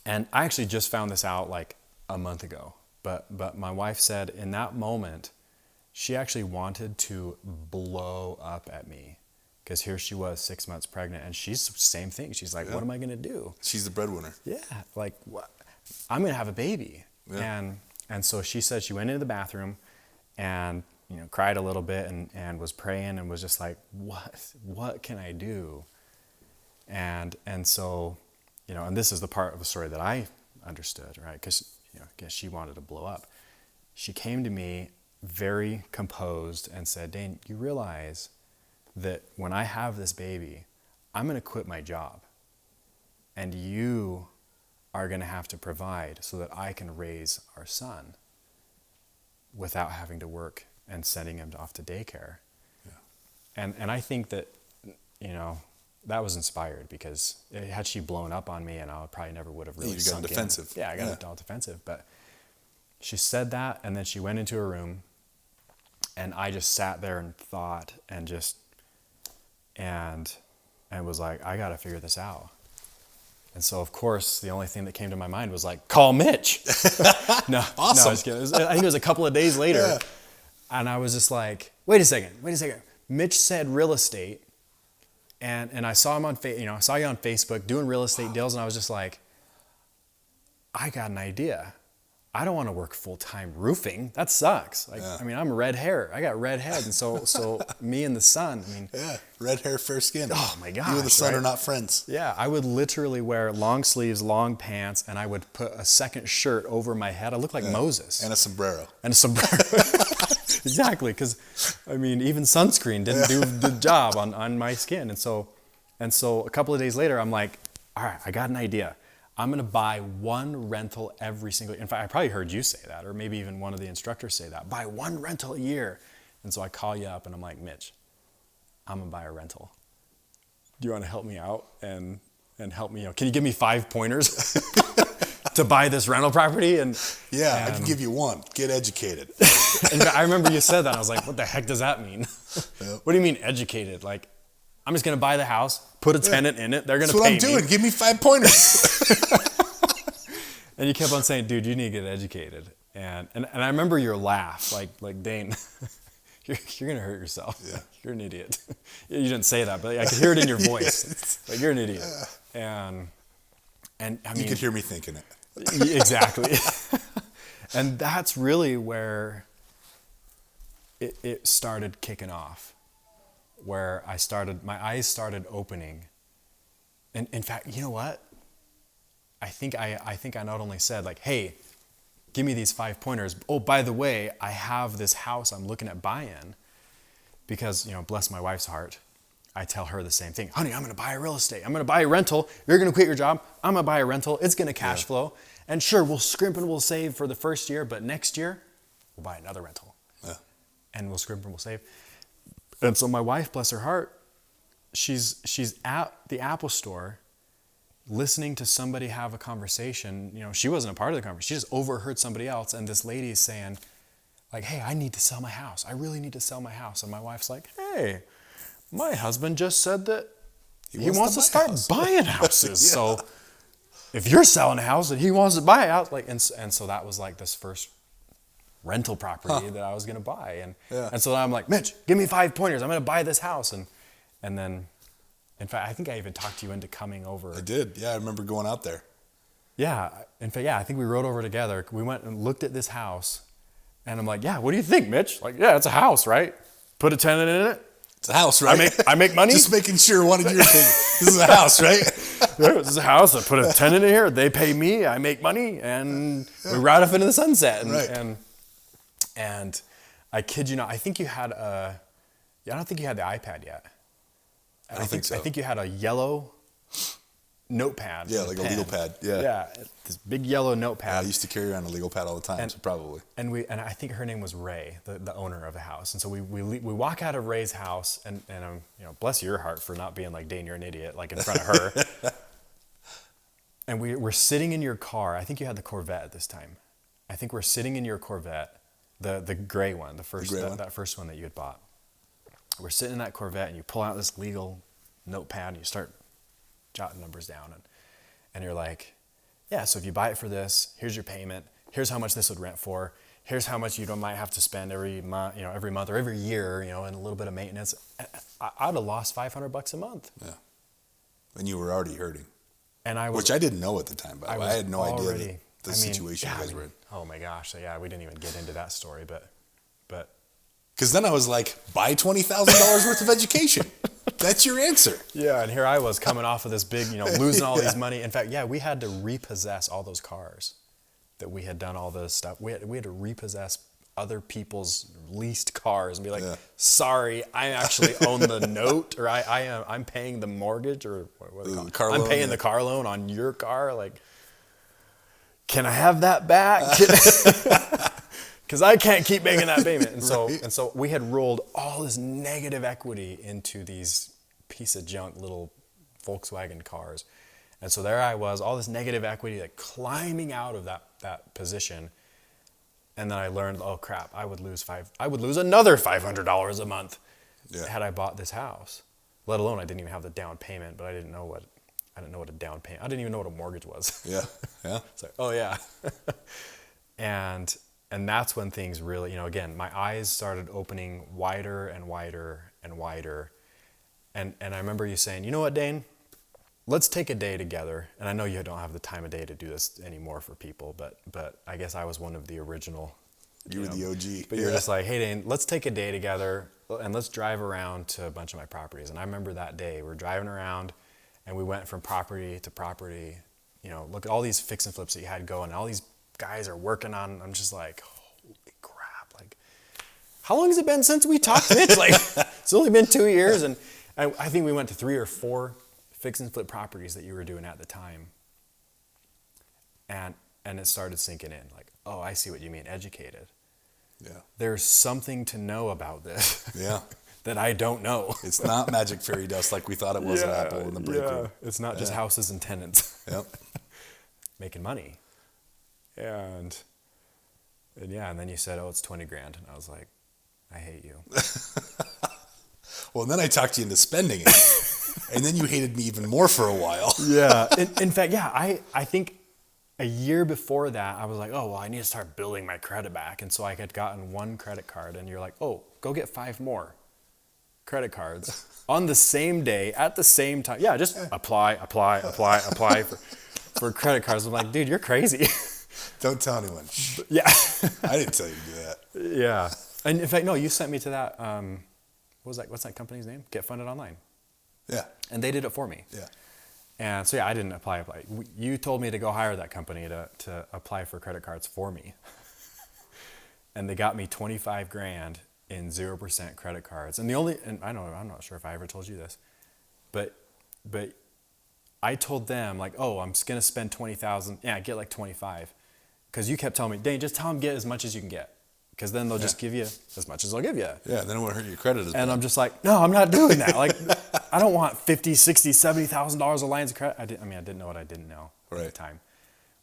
I actually just found this out like a month ago. But my wife said in that moment, she actually wanted to blow up at me, because here she was 6 months pregnant, and she's the same thing. She's like, what am I gonna do? She's the breadwinner. Yeah, like, what? I'm gonna have a baby. Yeah. And so she said she went into the bathroom and cried a little bit and was praying and was just like, what can I do? And so, and this is the part of the story that I understood, right? Because I guess she wanted to blow up. She came to me very composed and said, Dane, you realize that when I have this baby, I'm going to quit my job, and you are going to have to provide so that I can raise our son without having to work and sending him off to daycare. Yeah. And I think that, that was inspired, because had she blown up on me, and I probably never would have really you sunk got defensive. in. Yeah, I got all defensive. But she said that, and then she went into her room, and I just sat there and thought and was like, I got to figure this out. And so, of course, the only thing that came to my mind was like, call Mitch. No, awesome. No, I was kidding. I think it was a couple of days later. Yeah. And I was just like, wait a second. Mitch said real estate. And I saw him I saw you on Facebook doing real estate deals. And I was just like, I got an idea. I don't want to work full-time roofing. That sucks. Like, I mean, I'm red hair. I got red head. And so me and the sun, I mean. Yeah, red hair, fair skin. Oh my gosh. You and the sun right? are not friends. Yeah, I would literally wear long sleeves, long pants, and I would put a second shirt over my head. I look like Moses. And a sombrero. Exactly, because, I mean, even sunscreen didn't do the job on my skin. And so a couple of days later, I'm like, all right, I got an idea. I'm going to buy one rental every single year. In fact, I probably heard you say that, or maybe even one of the instructors say that. Buy one rental a year. And so I call you up and I'm like, Mitch, I'm going to buy a rental. Do you want to help me out and help me? Can you give me 5 pointers to buy this rental property? And I can give you one. Get educated. And I remember you said that. I was like, what the heck does that mean? Yep. What do you mean educated? Like, I'm just going to buy the house, put a tenant in it. They're going to pay me. That's what I'm doing. Give me 5 pointers. And you kept on saying, dude, you need to get educated. And I remember your laugh, like Dane, you're going to hurt yourself. Yeah. You're an idiot. You didn't say that, but I could hear it in your voice. Like, you're an idiot. And I mean, you could hear me thinking it. Exactly. And that's really where it started kicking off, where my eyes started opening. And in fact, you know what? I think I not only said like, hey, give me these 5 pointers. Oh, by the way, I have this house I'm looking at buying, because, bless my wife's heart, I tell her the same thing. Honey, I'm going to buy a real estate. I'm going to buy a rental. You're going to quit your job. I'm going to buy a rental. It's going to cash flow. And sure, we'll scrimp and we'll save for the first year, but next year we'll buy another rental. Yeah. And we'll scrimp and we'll save. And so my wife, bless her heart, she's at the Apple store listening to somebody have a conversation. She wasn't a part of the conversation. She just overheard somebody else, and this lady is saying, like, hey, I need to sell my house. I really need to sell my house. And my wife's like, hey, my husband just said that he wants to start buying houses. Yeah. So if you're selling a house and he wants to buy a house, and so that was like this first rental property that I was going to buy. And so I'm like, Mitch, give me 5 pointers. I'm going to buy this house. And then, in fact, I think I even talked you into coming over. I did. Yeah, I remember going out there. Yeah. In fact, I think we rode over together. We went and looked at this house. And I'm like, yeah, what do you think, Mitch? Like, yeah, it's a house, right? Put a tenant in it. It's a house, right? I make money. Just making sure one of your things. This is a house, right? This is a house. I put a tenant in here. They pay me. I make money. And we ride off into the sunset. And I kid you not, I think you had I don't think you had the iPad yet. I don't think so. I think you had a yellow notepad. Yeah, like a legal pad. Yeah. Yeah, this big yellow notepad. Yeah, I used to carry around a legal pad all the time, so probably. And I think her name was Ray, the owner of the house. And so we walk out of Ray's house, and I'm, bless your heart for not being like, Dane, you're an idiot, like in front of her. And we're sitting in your car. I think you had the Corvette at this time. I think we're sitting in your Corvette, the gray one, that first one that you had bought. We're sitting in that Corvette, and you pull out this legal notepad, and you start jotting numbers down, and you're like, yeah, so if you buy it for this, here's your payment, here's how much this would rent for, here's how much you might have to spend every month or every year, and a little bit of maintenance. I'd have lost $500 a month. Yeah, and you were already hurting, and which I didn't know at the time. By the way, I had no idea the situation you guys were in. Oh my gosh, so yeah, we didn't even get into that story, but because then I was like, buy $20,000 worth of education. That's your answer. Yeah, and here I was coming off of this big, losing all these money. In fact, we had to repossess all those cars that we had done all this stuff. We had to repossess other people's leased cars and be like, sorry, I actually own the note, or I'm paying the mortgage, or what do they call it? I'm paying the car loan on your car. Like, can I have that back? Because I can't keep making that payment. And so we had rolled all this negative equity into these piece of junk little Volkswagen cars. And so there I was, all this negative equity, like climbing out of that position. And then I learned, oh crap, I would lose another $500 a month had I bought this house. Let alone I didn't even have the down payment, but I didn't know what a down payment. I didn't even know what a mortgage was. Yeah. It's like, oh yeah. And that's when things really, again, my eyes started opening wider and wider and wider. And I remember you saying, you know what, Dane? let's take a day together. And I know you don't have the time of day to do this anymore for people, but I guess I was one of the original. You were the OG. But you're just like, hey, Dane, let's take a day together and let's drive around to a bunch of my properties. And I remember that day, we're driving around and we went from property to property. You know, look at all these fix and flips that you had going. All these guys are working on. I'm just like, holy crap! Like, how long has it been since we talked, Mitch? Like, it's only been 2 years, and I think we went to 3 or 4 fix and flip properties that you were doing at the time. And it started sinking in. Like, oh, I see what you mean, educated. Yeah. There's something to know about this. Yeah. That I don't know. It's not magic fairy dust like we thought it was at Apple in the break room. It's not just houses and tenants. Yep. Making money. And then you said, oh, it's 20 grand. And I was like, I hate you. Well, then I talked you into spending it. And then you hated me even more for a while. Yeah. In fact, I think a year before that, I was like, oh, well, I need to start building my credit back. And so I had gotten 1 credit card. And you're like, oh, go get 5 more credit cards on the same day at the same time. Yeah, just apply for credit cards. I'm like, dude, you're crazy. Don't tell anyone. Yeah. I didn't tell you to do that. Yeah. And in fact, no, you sent me to that, what's that company's name? Get Funded Online. Yeah. And they did it for me. Yeah. And so, yeah, I didn't apply. You told me to go hire that company to apply for credit cards for me. And they got me 25 grand in 0% credit cards. And I'm not sure if I ever told you this, but I told them, like, oh, I'm going to spend 20,000. Yeah, get like 25. Because you kept telling me, Dane, just tell them get as much as you can get. Because then they'll just give you as much as they'll give you. Yeah, then it won't hurt your credit as much. And I'm just like, no, I'm not doing that. Like, I don't want $50,000, $60,000, $70,000 of lines of credit. I didn't know what I didn't know at the time.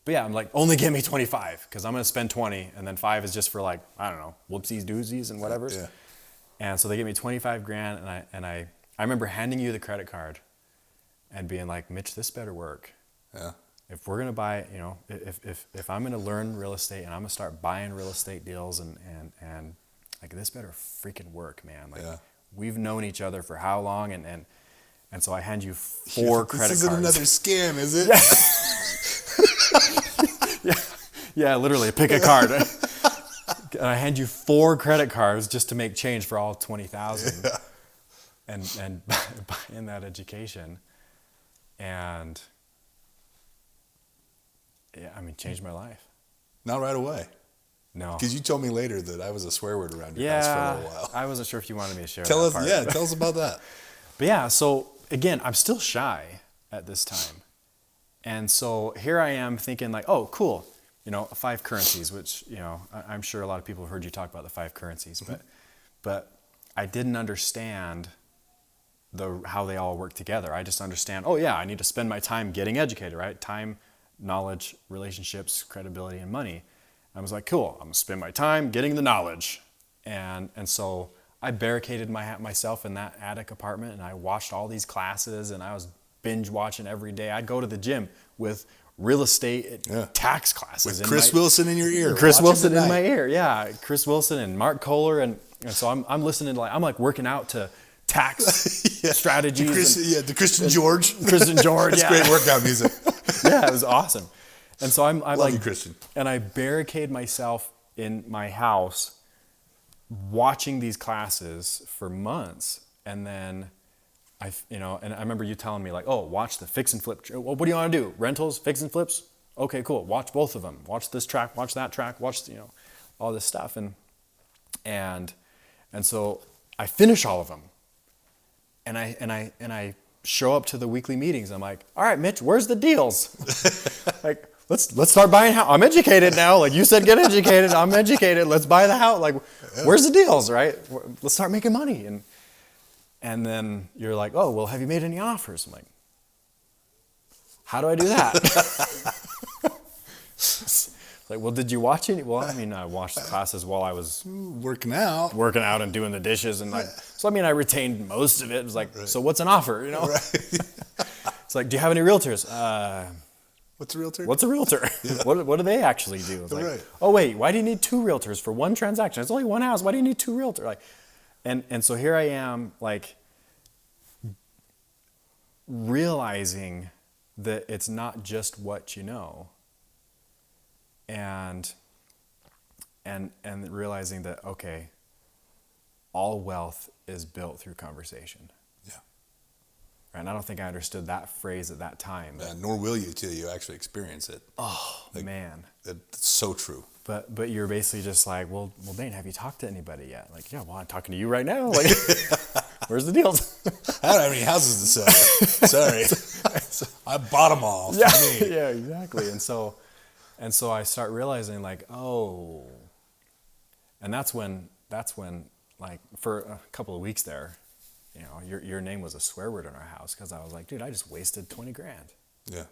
But yeah, I'm like, only give me 25 because I'm going to spend 20. And then 5 is just for, like, I don't know, whoopsies, doozies and whatever. Yeah. And so they give me 25 grand. And I remember handing you the credit card and being like, Mitch, this better work. Yeah. If we're going to buy, you know, if I'm going to learn real estate and I'm going to start buying real estate deals and like, this better freaking work, man. Like, we've known each other for how long? And so I hand you 4 credit cards. This isn't another scam, is it? Yeah, literally, pick a card. And I hand you 4 credit cards just to make change for all 20,000. Yeah. And buying that education. And yeah, I mean, changed my life. Not right away. No. Because you told me later that I was a swear word around your house for a little while. I wasn't sure if you wanted me to share Tell that us, part. tell us about that. But yeah, so again, I'm still shy at this time. And so here I am thinking like, oh, cool. You know, 5 currencies, which, you know, I'm sure a lot of people have heard you talk about the 5 currencies, but I didn't understand how they all work together. I just understand, oh yeah, I need to spend my time getting educated, right? Time, knowledge, relationships, credibility, and money. I was like, cool, I'm gonna spend my time getting the knowledge. And so I barricaded myself in that attic apartment and I watched all these classes and I was binge watching every day. I'd go to the gym with real estate tax classes. With Chris Wilson in your ear. Chris Wilson in my ear, yeah. Chris Wilson and Mark Kohler. And so I'm listening to, like, I'm like working out to tax strategies. The Christian George. Christian George, That's great workout music. Yeah, it was awesome. And so I'm Love like, you, Christian. And I barricade myself in my house watching these classes for months. And then and I remember you telling me like, oh, watch the fix and flip. What do you want to do? Rentals, fix and flips? Okay, cool. Watch both of them. Watch this track, watch that track, watch, all this stuff. And so I finish all of them. And I show up to the weekly meetings. I'm like, all right, Mitch, where's the deals? Like, let's start buying house. I'm educated now. Like you said, get educated. I'm educated. Let's buy the house. Like, where's the deals, right? Let's start making money. And then you're like, oh, well, have you made any offers? I'm like, how do I do that? Like, well, did you watch any? Well, I mean, I watched the classes while I was working out and doing the dishes. And like, so I mean, I retained most of it. It was like, so what's an offer, Right. It's like, do you have any realtors? What's a realtor? What's a realtor? Yeah. What do they actually do? It's like, right. Oh, wait, why do you need 2 realtors for one transaction? It's only one house. Why do you need 2 realtors? Like, and so here I am, like, realizing that it's not just what you know, and realizing that, okay, all wealth is built through conversation. Yeah. And I don't think I understood that phrase at that time. Nor will you till you actually experience it. Oh, man. It's so true. But you're basically just like, well, Dane, have you talked to anybody yet? Like, yeah, well, I'm talking to you right now. Like, where's the deals? I don't have any houses to sell. Sorry. I bought them all for me. Yeah, exactly. And so I start realizing, like, oh, and that's when like for a couple of weeks there, you know, your name was a swear word in our house, because I was like, dude, I just wasted $20,000. Yeah.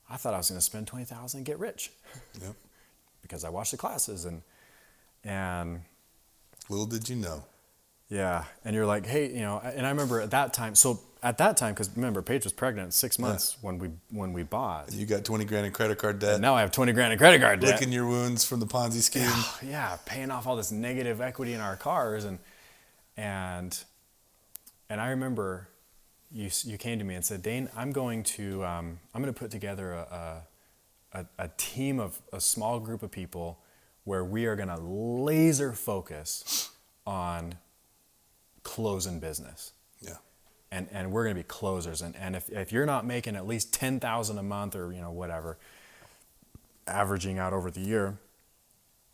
I thought I was going to spend $20,000 and get rich. Yep. Because I watched the classes and little did you know. Yeah, and you're like, hey, you know, and I remember at that time, because remember, Paige was pregnant 6 months when we bought. You got $20,000 in credit card debt. And now I have $20,000 in credit card debt. Licking your wounds from the Ponzi scheme. Yeah, paying off all this negative equity in our cars, and I remember you came to me and said, Dane, I'm going to put together a team of a small group of people where we are going to laser focus on closing business. Yeah. And we're going to be closers. And if you're not making at least $10,000 a month, or, you know, whatever, averaging out over the year,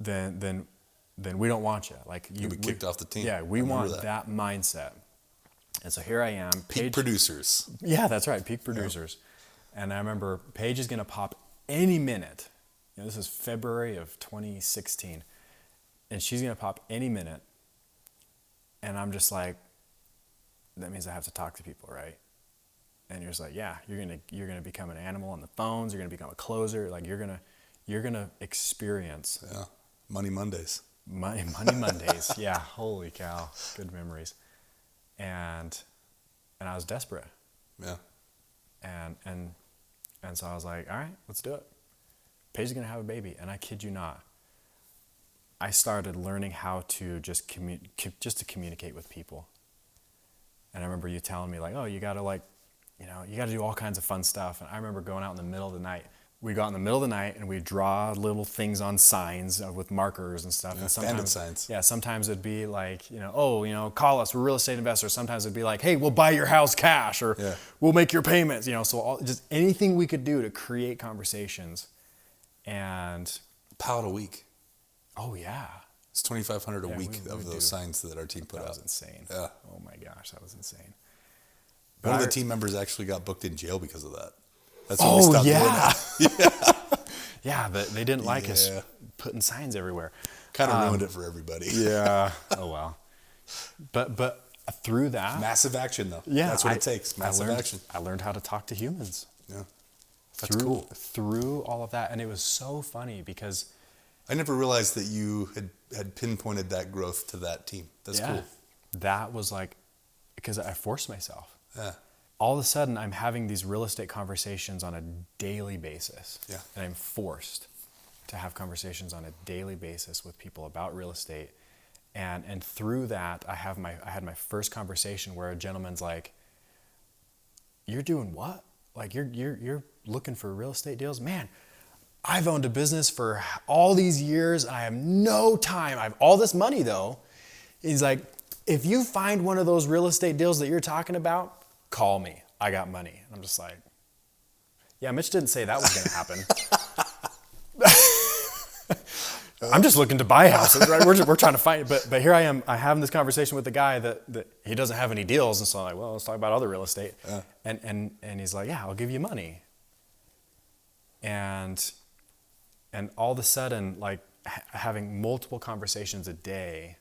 then we don't want you. Like, you'll be kicked off the team. Yeah, we want that mindset. And so here I am. Peak producers. Yeah, that's right. Peak producers. Yeah. And I remember Paige is going to pop any minute. You know, this is February of 2016. And she's going to pop any minute. And I'm just like, that means I have to talk to people, right? And you're just like, yeah, you're gonna become an animal on the phones. You're gonna become a closer. Like, you're gonna experience. Yeah, Money Mondays. Money Mondays. Yeah, holy cow, good memories. And I was desperate. Yeah. And so I was like, all right, let's do it. Paige is gonna have a baby, and I kid you not, I started learning how to just to communicate with people. And I remember you telling me, like, oh, you gotta, like, you know, you gotta do all kinds of fun stuff. And I remember going out in the middle of the night. We go out in the middle of the night and we draw little things on signs with markers and stuff. Yeah, and sometimes, bandit signs. Yeah, sometimes it'd be like, you know, oh, you know, call us, we're real estate investors. Sometimes it'd be like, hey, we'll buy your house cash, or we'll make your payments, you know. So just anything we could do to create conversations. And £1 a week. Oh yeah. It's $2,500 a week of those signs that our team put out. That was insane. Yeah. Oh my gosh, that was insane. One of the team members actually got booked in jail because of that. That's when we stopped doing it. Yeah, they didn't like us putting signs everywhere. Kind of ruined it for everybody. Yeah. Oh well. But through that, massive action though. Yeah, that's what it takes. Massive action. I learned how to talk to humans. Yeah. That's cool. Through all of that, and it was so funny because I never realized that you had pinpointed that growth to that team. That's cool. That was like, because I forced myself. Yeah. All of a sudden, I'm having these real estate conversations on a daily basis. Yeah. And I'm forced to have conversations on a daily basis with people about real estate. And through that, I had my first conversation where a gentleman's like, "You're doing what? Like, you're looking for real estate deals? Man, I've owned a business for all these years and I have no time. I have all this money though." He's like, "If you find one of those real estate deals that you're talking about, call me. I got money." And I'm just like, yeah, Mitch didn't say that was going to happen. I'm just looking to buy houses, right? We're trying to find it. But here I am. I having this conversation with the guy that he doesn't have any deals. And so I'm like, well, let's talk about other real estate. Yeah. And he's like, yeah, I'll give you money. And all of a sudden, like, having multiple conversations a day.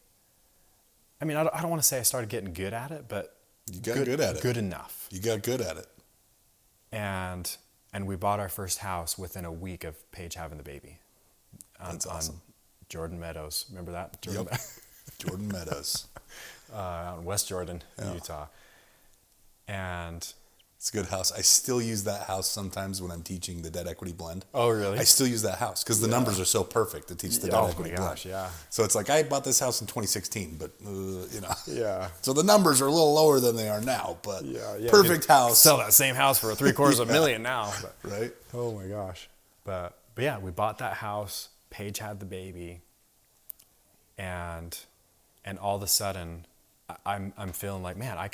I mean, I don't want to say I started getting good at it, but you got good at it. Good enough. You got good at it. And we bought our first house within a week of Paige having the baby. That's awesome. On Jordan Meadows. Remember that? Jordan Meadows. Out in West Jordan, Utah. And It's a good house. I still use that house sometimes when I'm teaching the debt equity blend. Oh, really? I still use that house because the numbers are so perfect to teach the debt equity blend. Yeah. So it's like I bought this house in 2016, but Yeah. So the numbers are a little lower than they are now, but Yeah. perfect house. Sell that same house for $750,000 now. But, right? oh my gosh. But yeah, we bought that house. Paige had the baby, and all of a sudden, I'm feeling like, man, I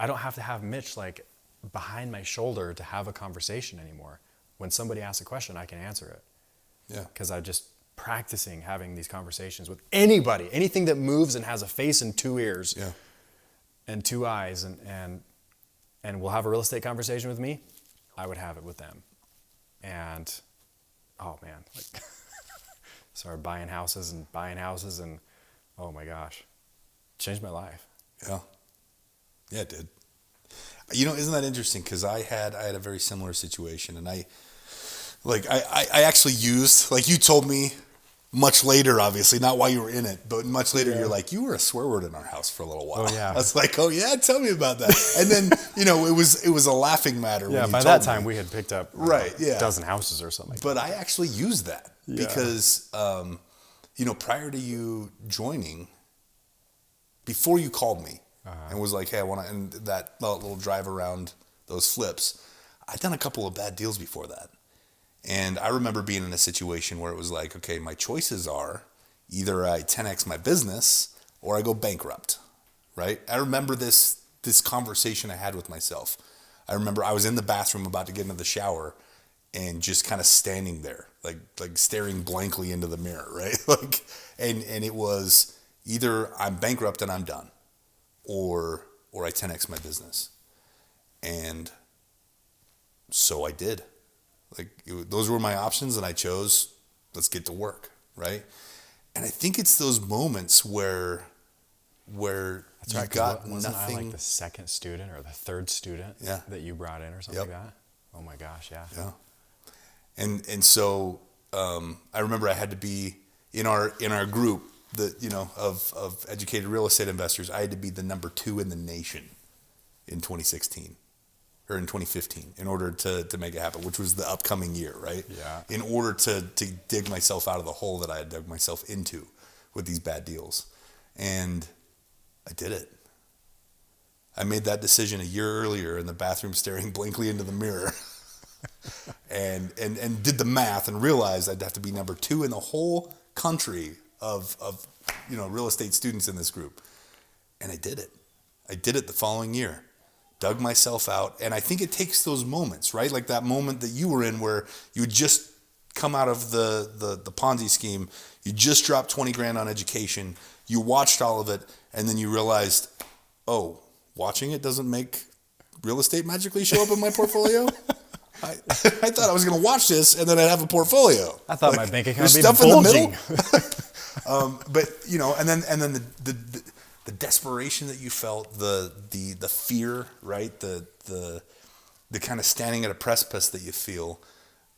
don't have to have Mitch like behind my shoulder to have a conversation anymore. When somebody asks a question, I can answer it. Yeah. Because I'm just practicing having these conversations with anybody, anything that moves and has a face and two ears, and two eyes, and will have a real estate conversation with me. I would have it with them, and oh man, like started buying houses, and oh my gosh, changed my life. Yeah, it did. Isn't that interesting? Because I had a very similar situation, and I actually used, like you told me much later, obviously, not while you were in it, but much later, you're like, you were a swear word in our house for a little while. Oh, yeah. I was like, oh yeah, tell me about that. And then, it was a laughing matter. Yeah, when by that time we had picked up a dozen houses or something. But I actually used that because, prior to you joining, before you called me and was like, hey, I want to, and that little drive around those flips, I'd done a couple of bad deals before that. And I remember being in a situation where it was like, okay, my choices are either I 10X my business or I go bankrupt, right? I remember this conversation I had with myself. I remember I was in the bathroom about to get into the shower and just kind of standing there, like staring blankly into the mirror, right? And it was either I'm bankrupt and I'm done, or I 10X my business. And so I did. Those were my options, and I chose, let's get to work, right? And I think it's those moments where That's right, got wasn't nothing. I like the second student or the third student that you brought in or something like that? Oh my gosh, yeah. And so I remember I had to be in our group that of educated real estate investors. I had to be the number 2 in the nation in 2016 or in 2015 in order to make it happen, which was the upcoming year, right? Yeah. In order to dig myself out of the hole that I had dug myself into with these bad deals, and I did it. I made that decision a year earlier in the bathroom, staring blankly into the mirror. and did the math and realized I'd have to be number 2 in the whole country of real estate students in this group. And I did it. I did it the following year. Dug myself out. And I think it takes those moments, right? Like that moment that you were in where you had just come out of the Ponzi scheme. You just dropped 20 grand on education. You watched all of it. And then you realized, oh, watching it doesn't make real estate magically show up in my portfolio? I thought I was going to watch this and then I'd have a portfolio. I thought my bank account would be stuff bulging. in the middle. But and then the desperation that you felt, the fear, right? The kind of standing at a precipice that you feel,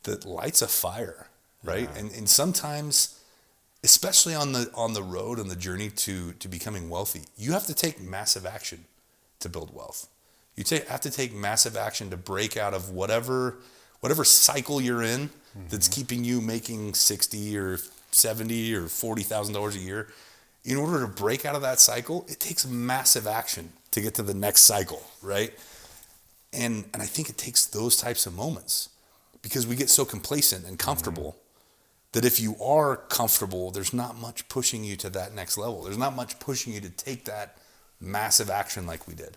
that lights a fire, right? Yeah. And sometimes, especially on the road and the journey to becoming wealthy, you have to take massive action to build wealth. You have to take massive action to break out of whatever cycle you're in that's keeping you making $60 or $70 or $40,000 a year. In order to break out of that cycle, it takes massive action to get to the next cycle, right? And I think it takes those types of moments because we get so complacent and comfortable that if you are comfortable, there's not much pushing you to that next level. There's not much pushing you to take that massive action like we did,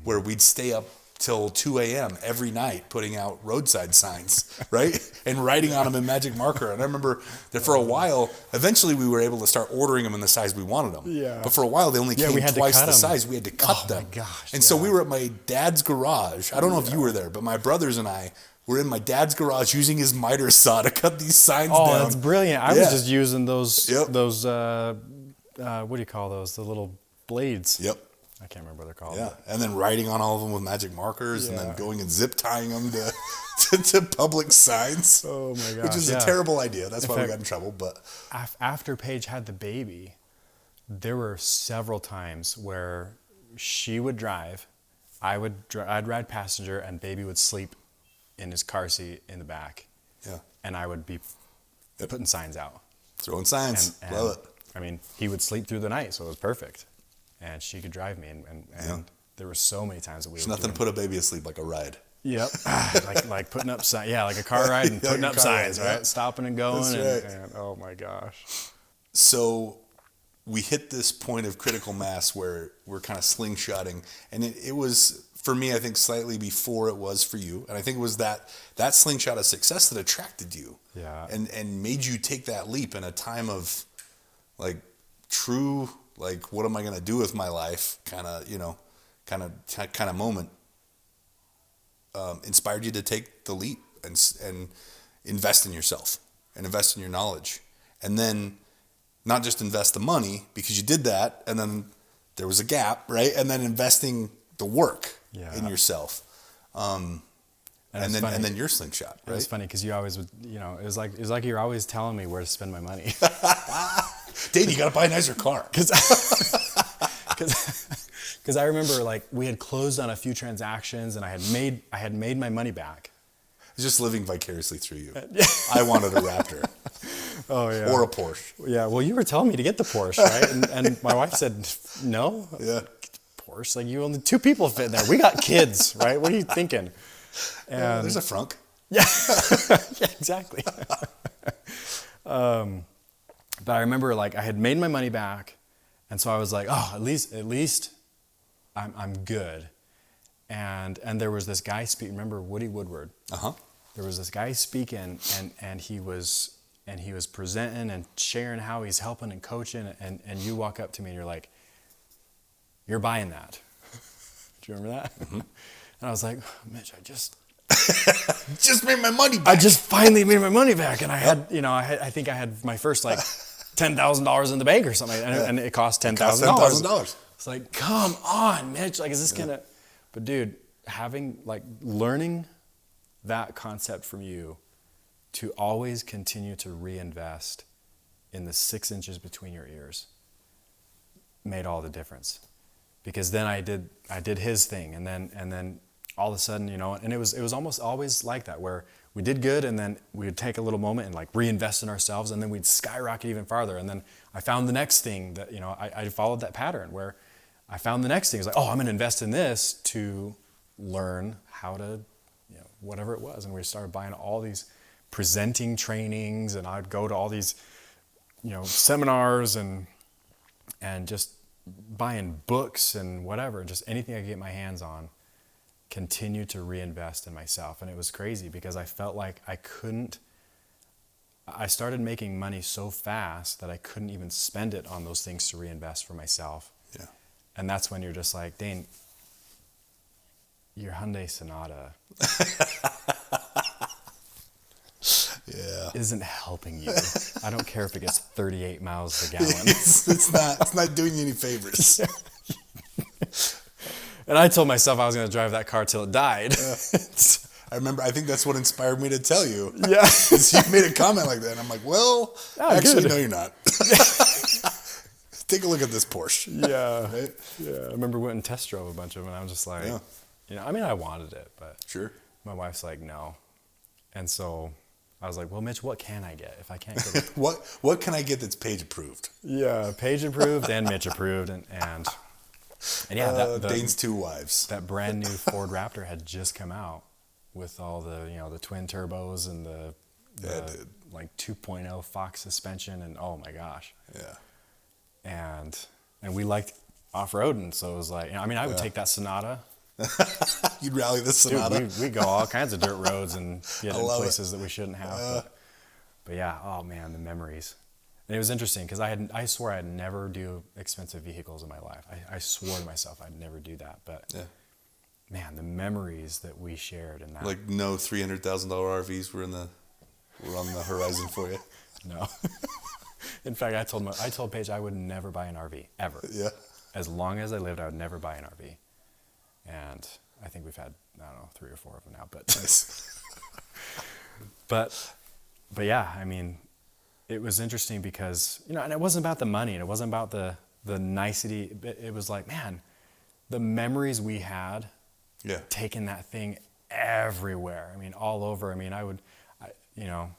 where we'd stay up till 2 a.m. every night putting out roadside signs, right? And writing on them in magic marker. And I remember that for a while, eventually we were able to start ordering them in the size we wanted them. Yeah. But for a while, they only came twice the size. We had to cut them. My gosh, and so we were at my dad's garage. I don't know if you were there, but my brothers and I were in my dad's garage using his miter saw to cut these signs down. Oh, that's brilliant. I was just using those, what do you call those? The little blades. Yep. I can't remember what they're called. Yeah, and then writing on all of them with magic markers, and then going and zip tying them to public signs. Oh my gosh! Which is a terrible idea. That's why we got in trouble. But after Paige had the baby, there were several times where she would drive, I'd ride passenger and baby would sleep in his car seat in the back. Yeah. And I would be putting signs out. Throwing signs. And Love it. I mean, he would sleep through the night, so it was perfect. And she could drive me. And there were so many times that we There's were nothing to put a baby asleep like a ride. Yep. like putting up signs. Yeah, like a car ride and putting up signs, right? Yeah. Stopping and going. That's right. And oh my gosh. So we hit this point of critical mass where we're kind of slingshotting. And it was, for me, I think slightly before it was for you. And I think it was that slingshot of success that attracted you. Yeah. And made you take that leap in a time of like true, like, what am I going to do with my life? Kind of moment. Inspired you to take the leap and invest in yourself and invest in your knowledge. And then not just invest the money, because you did that and then there was a gap, right? And then investing the work in yourself. And then your slingshot, right? It was funny because you always would, it was like you're always telling me where to spend my money. Dave, you got to buy a nicer car. Because I remember, like, we had closed on a few transactions and I had made my money back. It's just living vicariously through you. I wanted a Raptor. Oh yeah. Or a Porsche. Yeah. Well, you were telling me to get the Porsche, right? And my wife said no. Yeah. Porsche, like, you only 2 people fit in there. We got kids, right? What are you thinking? And there's a frunk. Yeah. Yeah, exactly. But I remember, like, I had made my money back, and so I was like, oh, at least I'm good. And there was this guy speaking. Remember Woody Woodward? Uh-huh. There was this guy speaking, and he was presenting and sharing how he's helping and coaching, and you walk up to me and you're like, you're buying that. Do you remember that? Mm-hmm. And I was like, Mitch, I just made my money back. I just finally made my money back, and I had, I think I had my first like $10,000 in the bank or something, and it cost $10,000. It's like, come on, Mitch, like, is this gonna? But dude, learning that concept from you, to always continue to reinvest in the 6 inches between your ears, made all the difference. Because then I did his thing, and then all of a sudden, and it was almost always like that, where we did good, and then we would take a little moment and like reinvest in ourselves, and then we'd skyrocket even farther. And then I found the next thing that, I followed that pattern where I found the next thing. It was like, oh, I'm going to invest in this to learn how to, whatever it was. And we started buying all these presenting trainings, and I'd go to all these, seminars and just buying books and whatever, just anything I could get my hands on, continue to reinvest in myself. And it was crazy because I felt like I started making money so fast that I couldn't even spend it on those things to reinvest for myself. Yeah. And that's when you're just like, Dane, your Hyundai Sonata isn't helping you. I don't care if it gets 38 miles per gallon. It's not doing you any favors. And I told myself I was going to drive that car till it died. Yeah. I think that's what inspired me to tell you. Yeah. You made a comment like that, and I'm like, well, actually, no, you're not. Take a look at this Porsche. Yeah. Right? Yeah. I remember we went and test drove a bunch of them, and I was just like, I wanted it, but sure. My wife's like, no. And so I was like, well, Mitch, what can I get if I can't get it? What can I get that's page approved? Yeah, page approved and Mitch approved, and yeah, Dane's 2 wives. That brand new Ford Raptor had just come out with all the the twin turbos and the like 2.0 Fox suspension, and oh my gosh. Yeah. And we liked off-roading, so it was like, I would take that Sonata. You'd rally the Sonata. Dude, we go all kinds of dirt roads and get in places that we shouldn't have. But yeah, oh man, the memories. And it was interesting because I swore I'd never do expensive vehicles in my life. I swore to myself I'd never do that. But man, the memories that we shared in that. Like no $300,000 RVs were on the horizon for you. No. In fact, I told Paige I would never buy an RV ever. Yeah. As long as I lived, I would never buy an RV. And I think we've had, 3 or 4 of them now. But nice. but yeah, it was interesting because, and it wasn't about the money, and it wasn't about the nicety. It was like, man, the memories we had Yeah. taking that thing everywhere. I mean, all over. I mean, you know,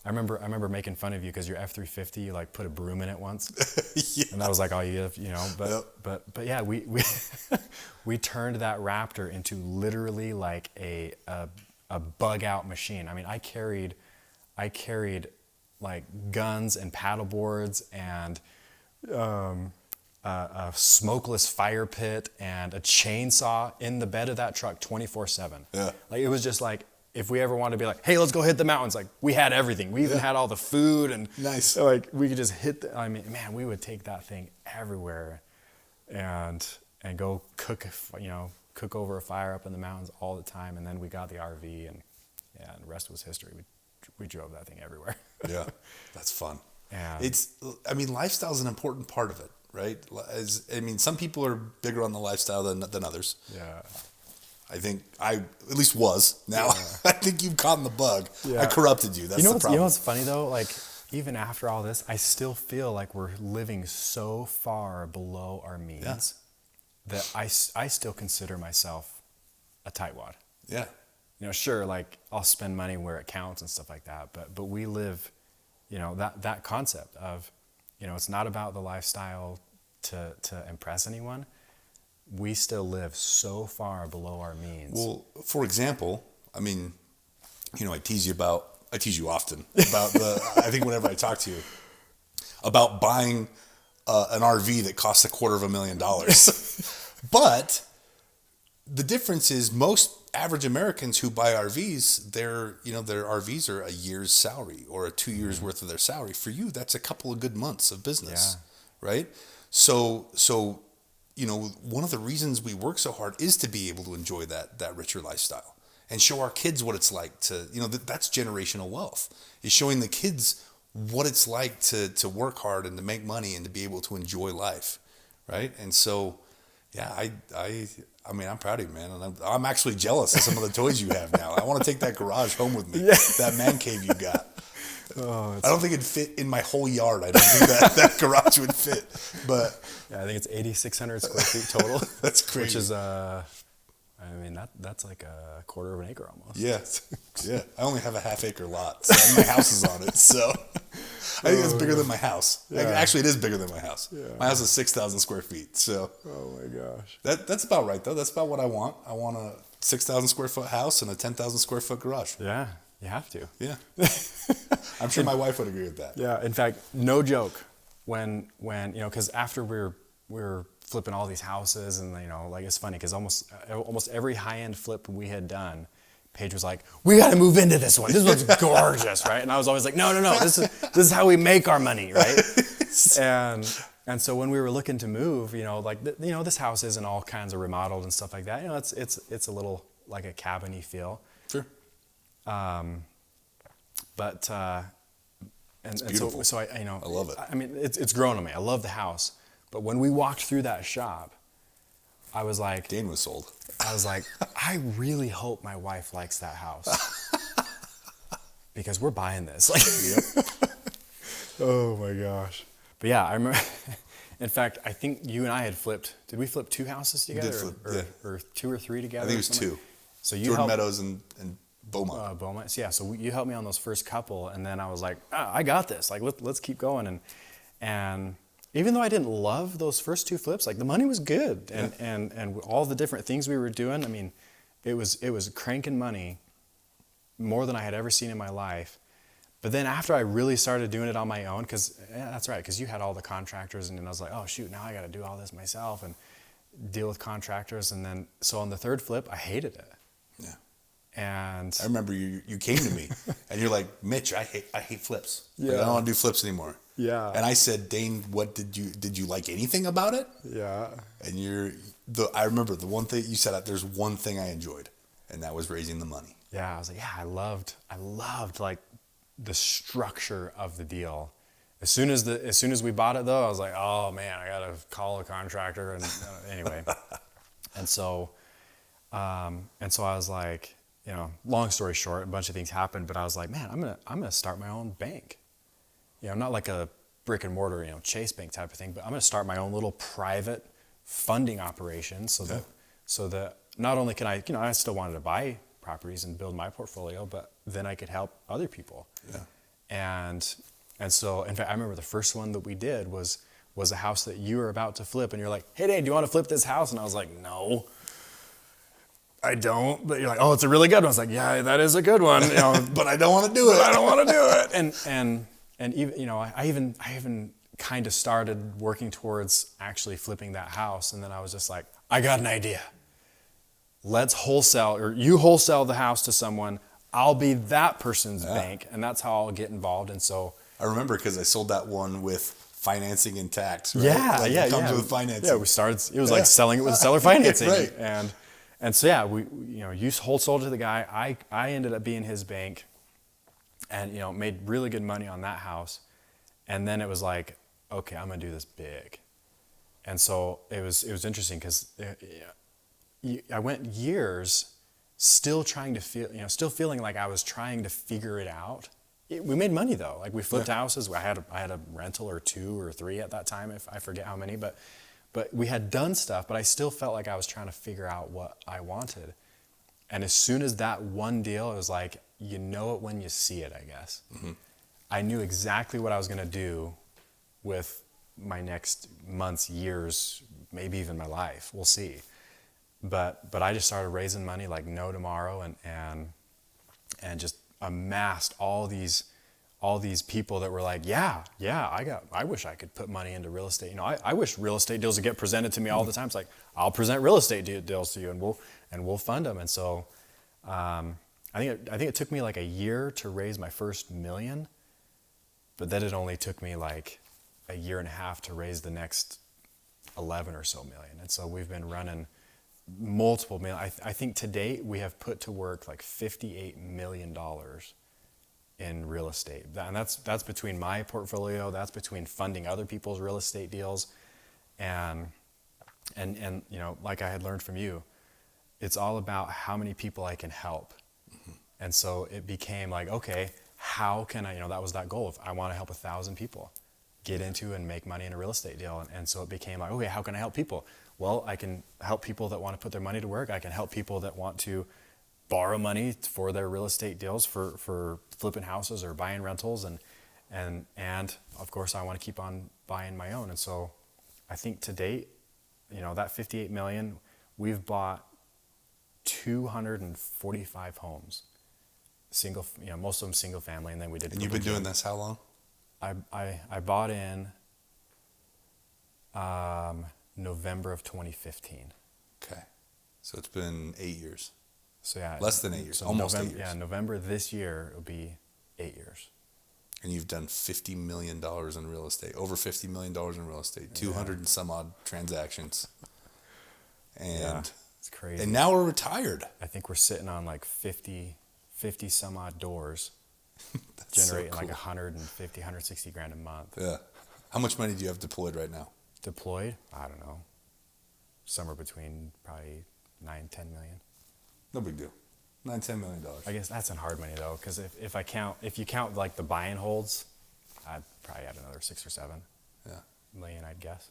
I remember making fun of you because your F-350, you like put a broom in it once, Yeah. and that was like all you have, you know. But Yep. but yeah, we we turned that Raptor into literally like a bug out machine. I mean, I carried like guns and paddle boards and a smokeless fire pit and a chainsaw in the bed of that truck 24/7. Yeah. Like it was just like, if we ever wanted to be like, hey, let's go hit the mountains, like we had everything. We even had all the food and Nice. like we could just I mean, man, we would take that thing everywhere and go cook, cook over a fire up in the mountains all the time. And then we got the RV and the rest was history. We drove that thing everywhere. Yeah, that's fun. And Lifestyle is an important part of it, right? Some people are bigger on the lifestyle than others. yeah. I think I at least was. Now I think you've caught in the bug. Yeah. I corrupted you. That's the problem. You know what's funny though? Like even after all this, I still feel like we're living so far below our means that I still consider myself a tightwad. Yeah. Sure, like I'll spend money where it counts and stuff like that, but we live, that concept of, it's not about the lifestyle to impress anyone. We still live so far below our means. Well, for example, I tease you often about I think whenever I talk to you, about buying an RV that costs $250,000. But the difference is most average Americans who buy RVs, their RVs are a year's salary or a 2 years worth of their salary. For you, that's a couple of good months of business, right? So one of the reasons we work so hard is to be able to enjoy that richer lifestyle and show our kids what it's like to, that's generational wealth, is showing the kids what it's like to work hard and to make money and to be able to enjoy life, right? And so, yeah, I'm proud of you, man. And I'm actually jealous of some of the toys you have now. I want to take that garage home with me, that man cave you got. I don't think it'd fit in my whole yard. I don't think that garage would fit. But yeah, I think it's 8,600 square feet total. That's crazy. Which is, that's like a quarter of an acre almost. Yeah, yeah. I only have a half-acre lot, so my house is on it. So I think it's bigger than my house. Yeah. Actually, it is bigger than my house. Yeah. My house is 6,000 square feet. So oh my gosh, that's about right though. That's about what I want. I want a 6,000 square foot house and a 10,000 square foot garage. Yeah, you have to. Yeah, I'm sure my wife would agree with that. Yeah, in fact, no joke. When because after we were flipping all these houses, and like it's funny because almost every high-end flip we had done, Paige was like, "We got to move into this one. This one's gorgeous, right?" And I was always like, "No. This is how we make our money, right?" and so when we were looking to move, this house isn't all kinds of remodeled and stuff like that. It's a little like a cabin-y feel. Sure. But beautiful. so I love it. I mean, it's grown on me. I love the house. But when we walked through that shop, I was like, Dane was sold. I was like, I really hope my wife likes that house because we're buying this. Like, oh my gosh. But yeah, I remember. In fact, I think you and I had flipped. Did we flip 2 houses together, or 2 or 3 together? I think it was 2. So you Jordan helped, Meadows and Beaumont. Beaumont. So yeah, so you helped me on those first couple, and then I was like, I got this. Like, let's keep going. And even though I didn't love those first 2 flips, like the money was good, and all the different things we were doing. I mean, it was cranking money more than I had ever seen in my life. But then after I really started doing it on my own, because that's right, because you had all the contractors, and then I was like, oh shoot, now I got to do all this myself and deal with contractors. And then so on the 3rd flip, I hated it. Yeah. And I remember you came to me and you're like, Mitch, I hate flips. Yeah. Like, I don't want to do flips anymore. Yeah. And I said, Dane, what did you like anything about it? Yeah. And I remember the one thing you said, there's one thing I enjoyed, and that was raising the money. Yeah. I was like, yeah, I loved like the structure of the deal. As soon as we bought it though, I was like, oh man, I gotta call a contractor. And anyway, and so I was like, long story short, a bunch of things happened, but I was like, man, I'm gonna start my own bank. Not like a brick and mortar, Chase Bank type of thing, but I'm gonna start my own little private funding operation so that not only can I, I still wanted to buy properties and build my portfolio, but then I could help other people. Yeah. And so, in fact, I remember the first one that we did was a house that you were about to flip, and you're like, "Hey, Dave, do you want to flip this house?" And I was like, "No, I don't." But you're like, "Oh, it's a really good one." I was like, "Yeah, that is a good one." But I don't want to do it. I don't want to do it. And even, I even kind of started working towards actually flipping that house, and then I was just like, I got an idea. Let's wholesale, or you wholesale the house to someone. I'll be that person's bank, and that's how I'll get involved. And so I remember because I sold that one with financing intact. Right? Yeah, It comes with financing. Yeah, we started. It was like selling it with seller financing, Right. And so yeah, you wholesaled to the guy. I ended up being his bank, and made really good money on that house. And then it was like, okay, I'm gonna do this big. And so it was interesting because I went years still trying to still feeling like I was trying to figure it out. We made money though. Like we flipped houses. I had a rental or 2 or 3 at that time, if I forget how many, but we had done stuff, but I still felt like I was trying to figure out what I wanted. And as soon as that one deal, it was like, you know it when you see it, I guess. Mm-hmm. I knew exactly what I was gonna do with my next months, years, maybe even my life. We'll see. But I just started raising money like no tomorrow, and just amassed all these people that were like, yeah, I wish I could put money into real estate. I wish real estate deals would get presented to me all the time. It's like, I'll present real estate deals to you, and we'll fund them. And so I think it took me like a year to raise my first $1 million, but then it only took me like a year and a half to raise the next 11 or so million. And so we've been running multiple million. I think to date we have put to work like $58 million in real estate. And that's between my portfolio, that's between funding other people's real estate deals. And like I had learned from you, it's all about how many people I can help. Mm-hmm. And so it became like, okay, how can I, that was that goal of I want to help 1,000 people get into and make money in a real estate deal. And so it became like, okay, how can I help people? Well, I can help people that want to put their money to work. I can help people that want to borrow money for their real estate deals, for flipping houses or buying rentals. And of course, I want to keep on buying my own. And so I think to date, that 58 million, we've bought 245 homes. Single, most of them single family. And then we did. And you've been doing this how long? I bought in November of 2015. Okay. So it's been 8 years. So yeah. Less than 8 years. So almost November, 8 years. Yeah, November this year it'll be 8 years. And you've done $50 million in real estate. Over $50 million in real estate. 200 and some odd transactions. And it's crazy. And now we're retired. I think we're sitting on like 50 some odd doors. Generating so cool. Like 150, 160 grand a month. Yeah. How much money do you have deployed right now? Deployed? I don't know. Somewhere between probably 9, 10 million. No big deal. $9-10 million. I guess that's in hard money though, because if you count like the buy and holds, I'd probably add another 6 or 7 million, I'd guess.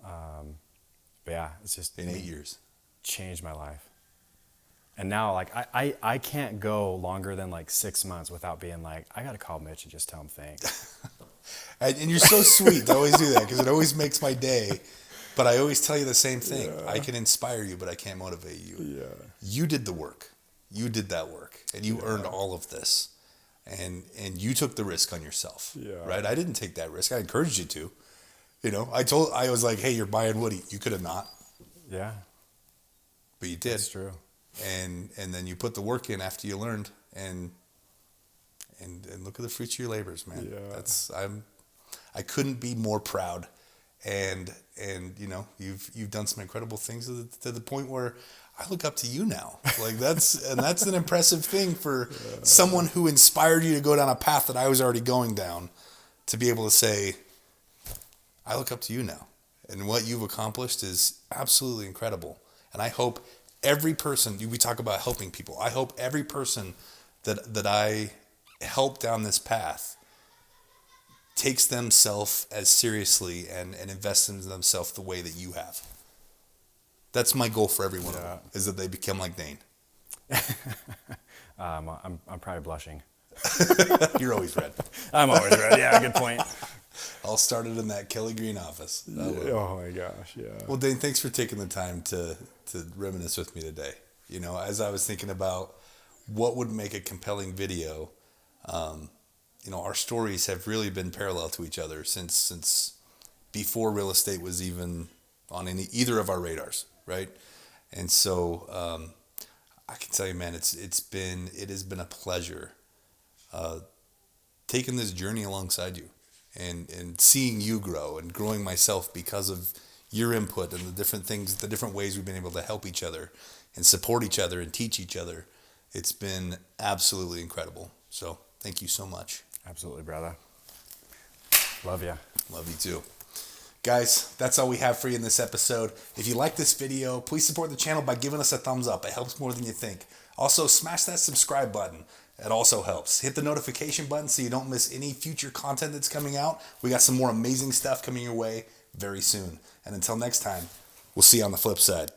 But yeah, it's just in 8 years changed my life. And now, like, I can't go longer than like 6 months without being like, I got to call Mitch and just tell him thanks. And you're so sweet to always do that, because it always makes my day. But I always tell you the same thing. Yeah. I can inspire you, but I can't motivate you. Yeah. You did the work. You did that work. And you earned all of this. And you took the risk on yourself. Yeah. Right? I didn't take that risk. I encouraged you to. I was like, hey, you're buying Woody. You could have not. Yeah. But you did. That's true. And then you put the work in after you learned, and look at the fruits of your labors, man. Yeah. I couldn't be more proud, and you've done some incredible things to the point where I look up to you now. Like that's an impressive thing for someone who inspired you to go down a path that I was already going down, to be able to say, I look up to you now, and what you've accomplished is absolutely incredible. And I hope every person, we talk about helping people, I hope every person that I help down this path takes themselves as seriously and invests in themselves the way that you have. That's my goal for every one of them, is that they become like Dane. I'm probably blushing. You're always red. I'm always red. Yeah, good point. All started in that Kelly Green office. Oh my gosh, yeah. Well, Dane, thanks for taking the time to reminisce with me today. You know, as I was thinking about what would make a compelling video, you know, our stories have really been parallel to each other since before real estate was even on either of our radars, right? And so I can tell you, man, it has been a pleasure taking this journey alongside you and seeing you grow and growing myself because of your input and the different things, the different ways we've been able to help each other and support each other and teach each other. It's been absolutely incredible. So thank you so much. Absolutely, brother. Love you. Love you too. Guys, that's all we have for you in this episode. If you like this video, please support the channel by giving us a thumbs up. It helps more than you think. Also, smash that subscribe button. It also helps. Hit the notification button so you don't miss any future content that's coming out. We got some more amazing stuff coming your way very soon. And until next time, we'll see you on the flip side.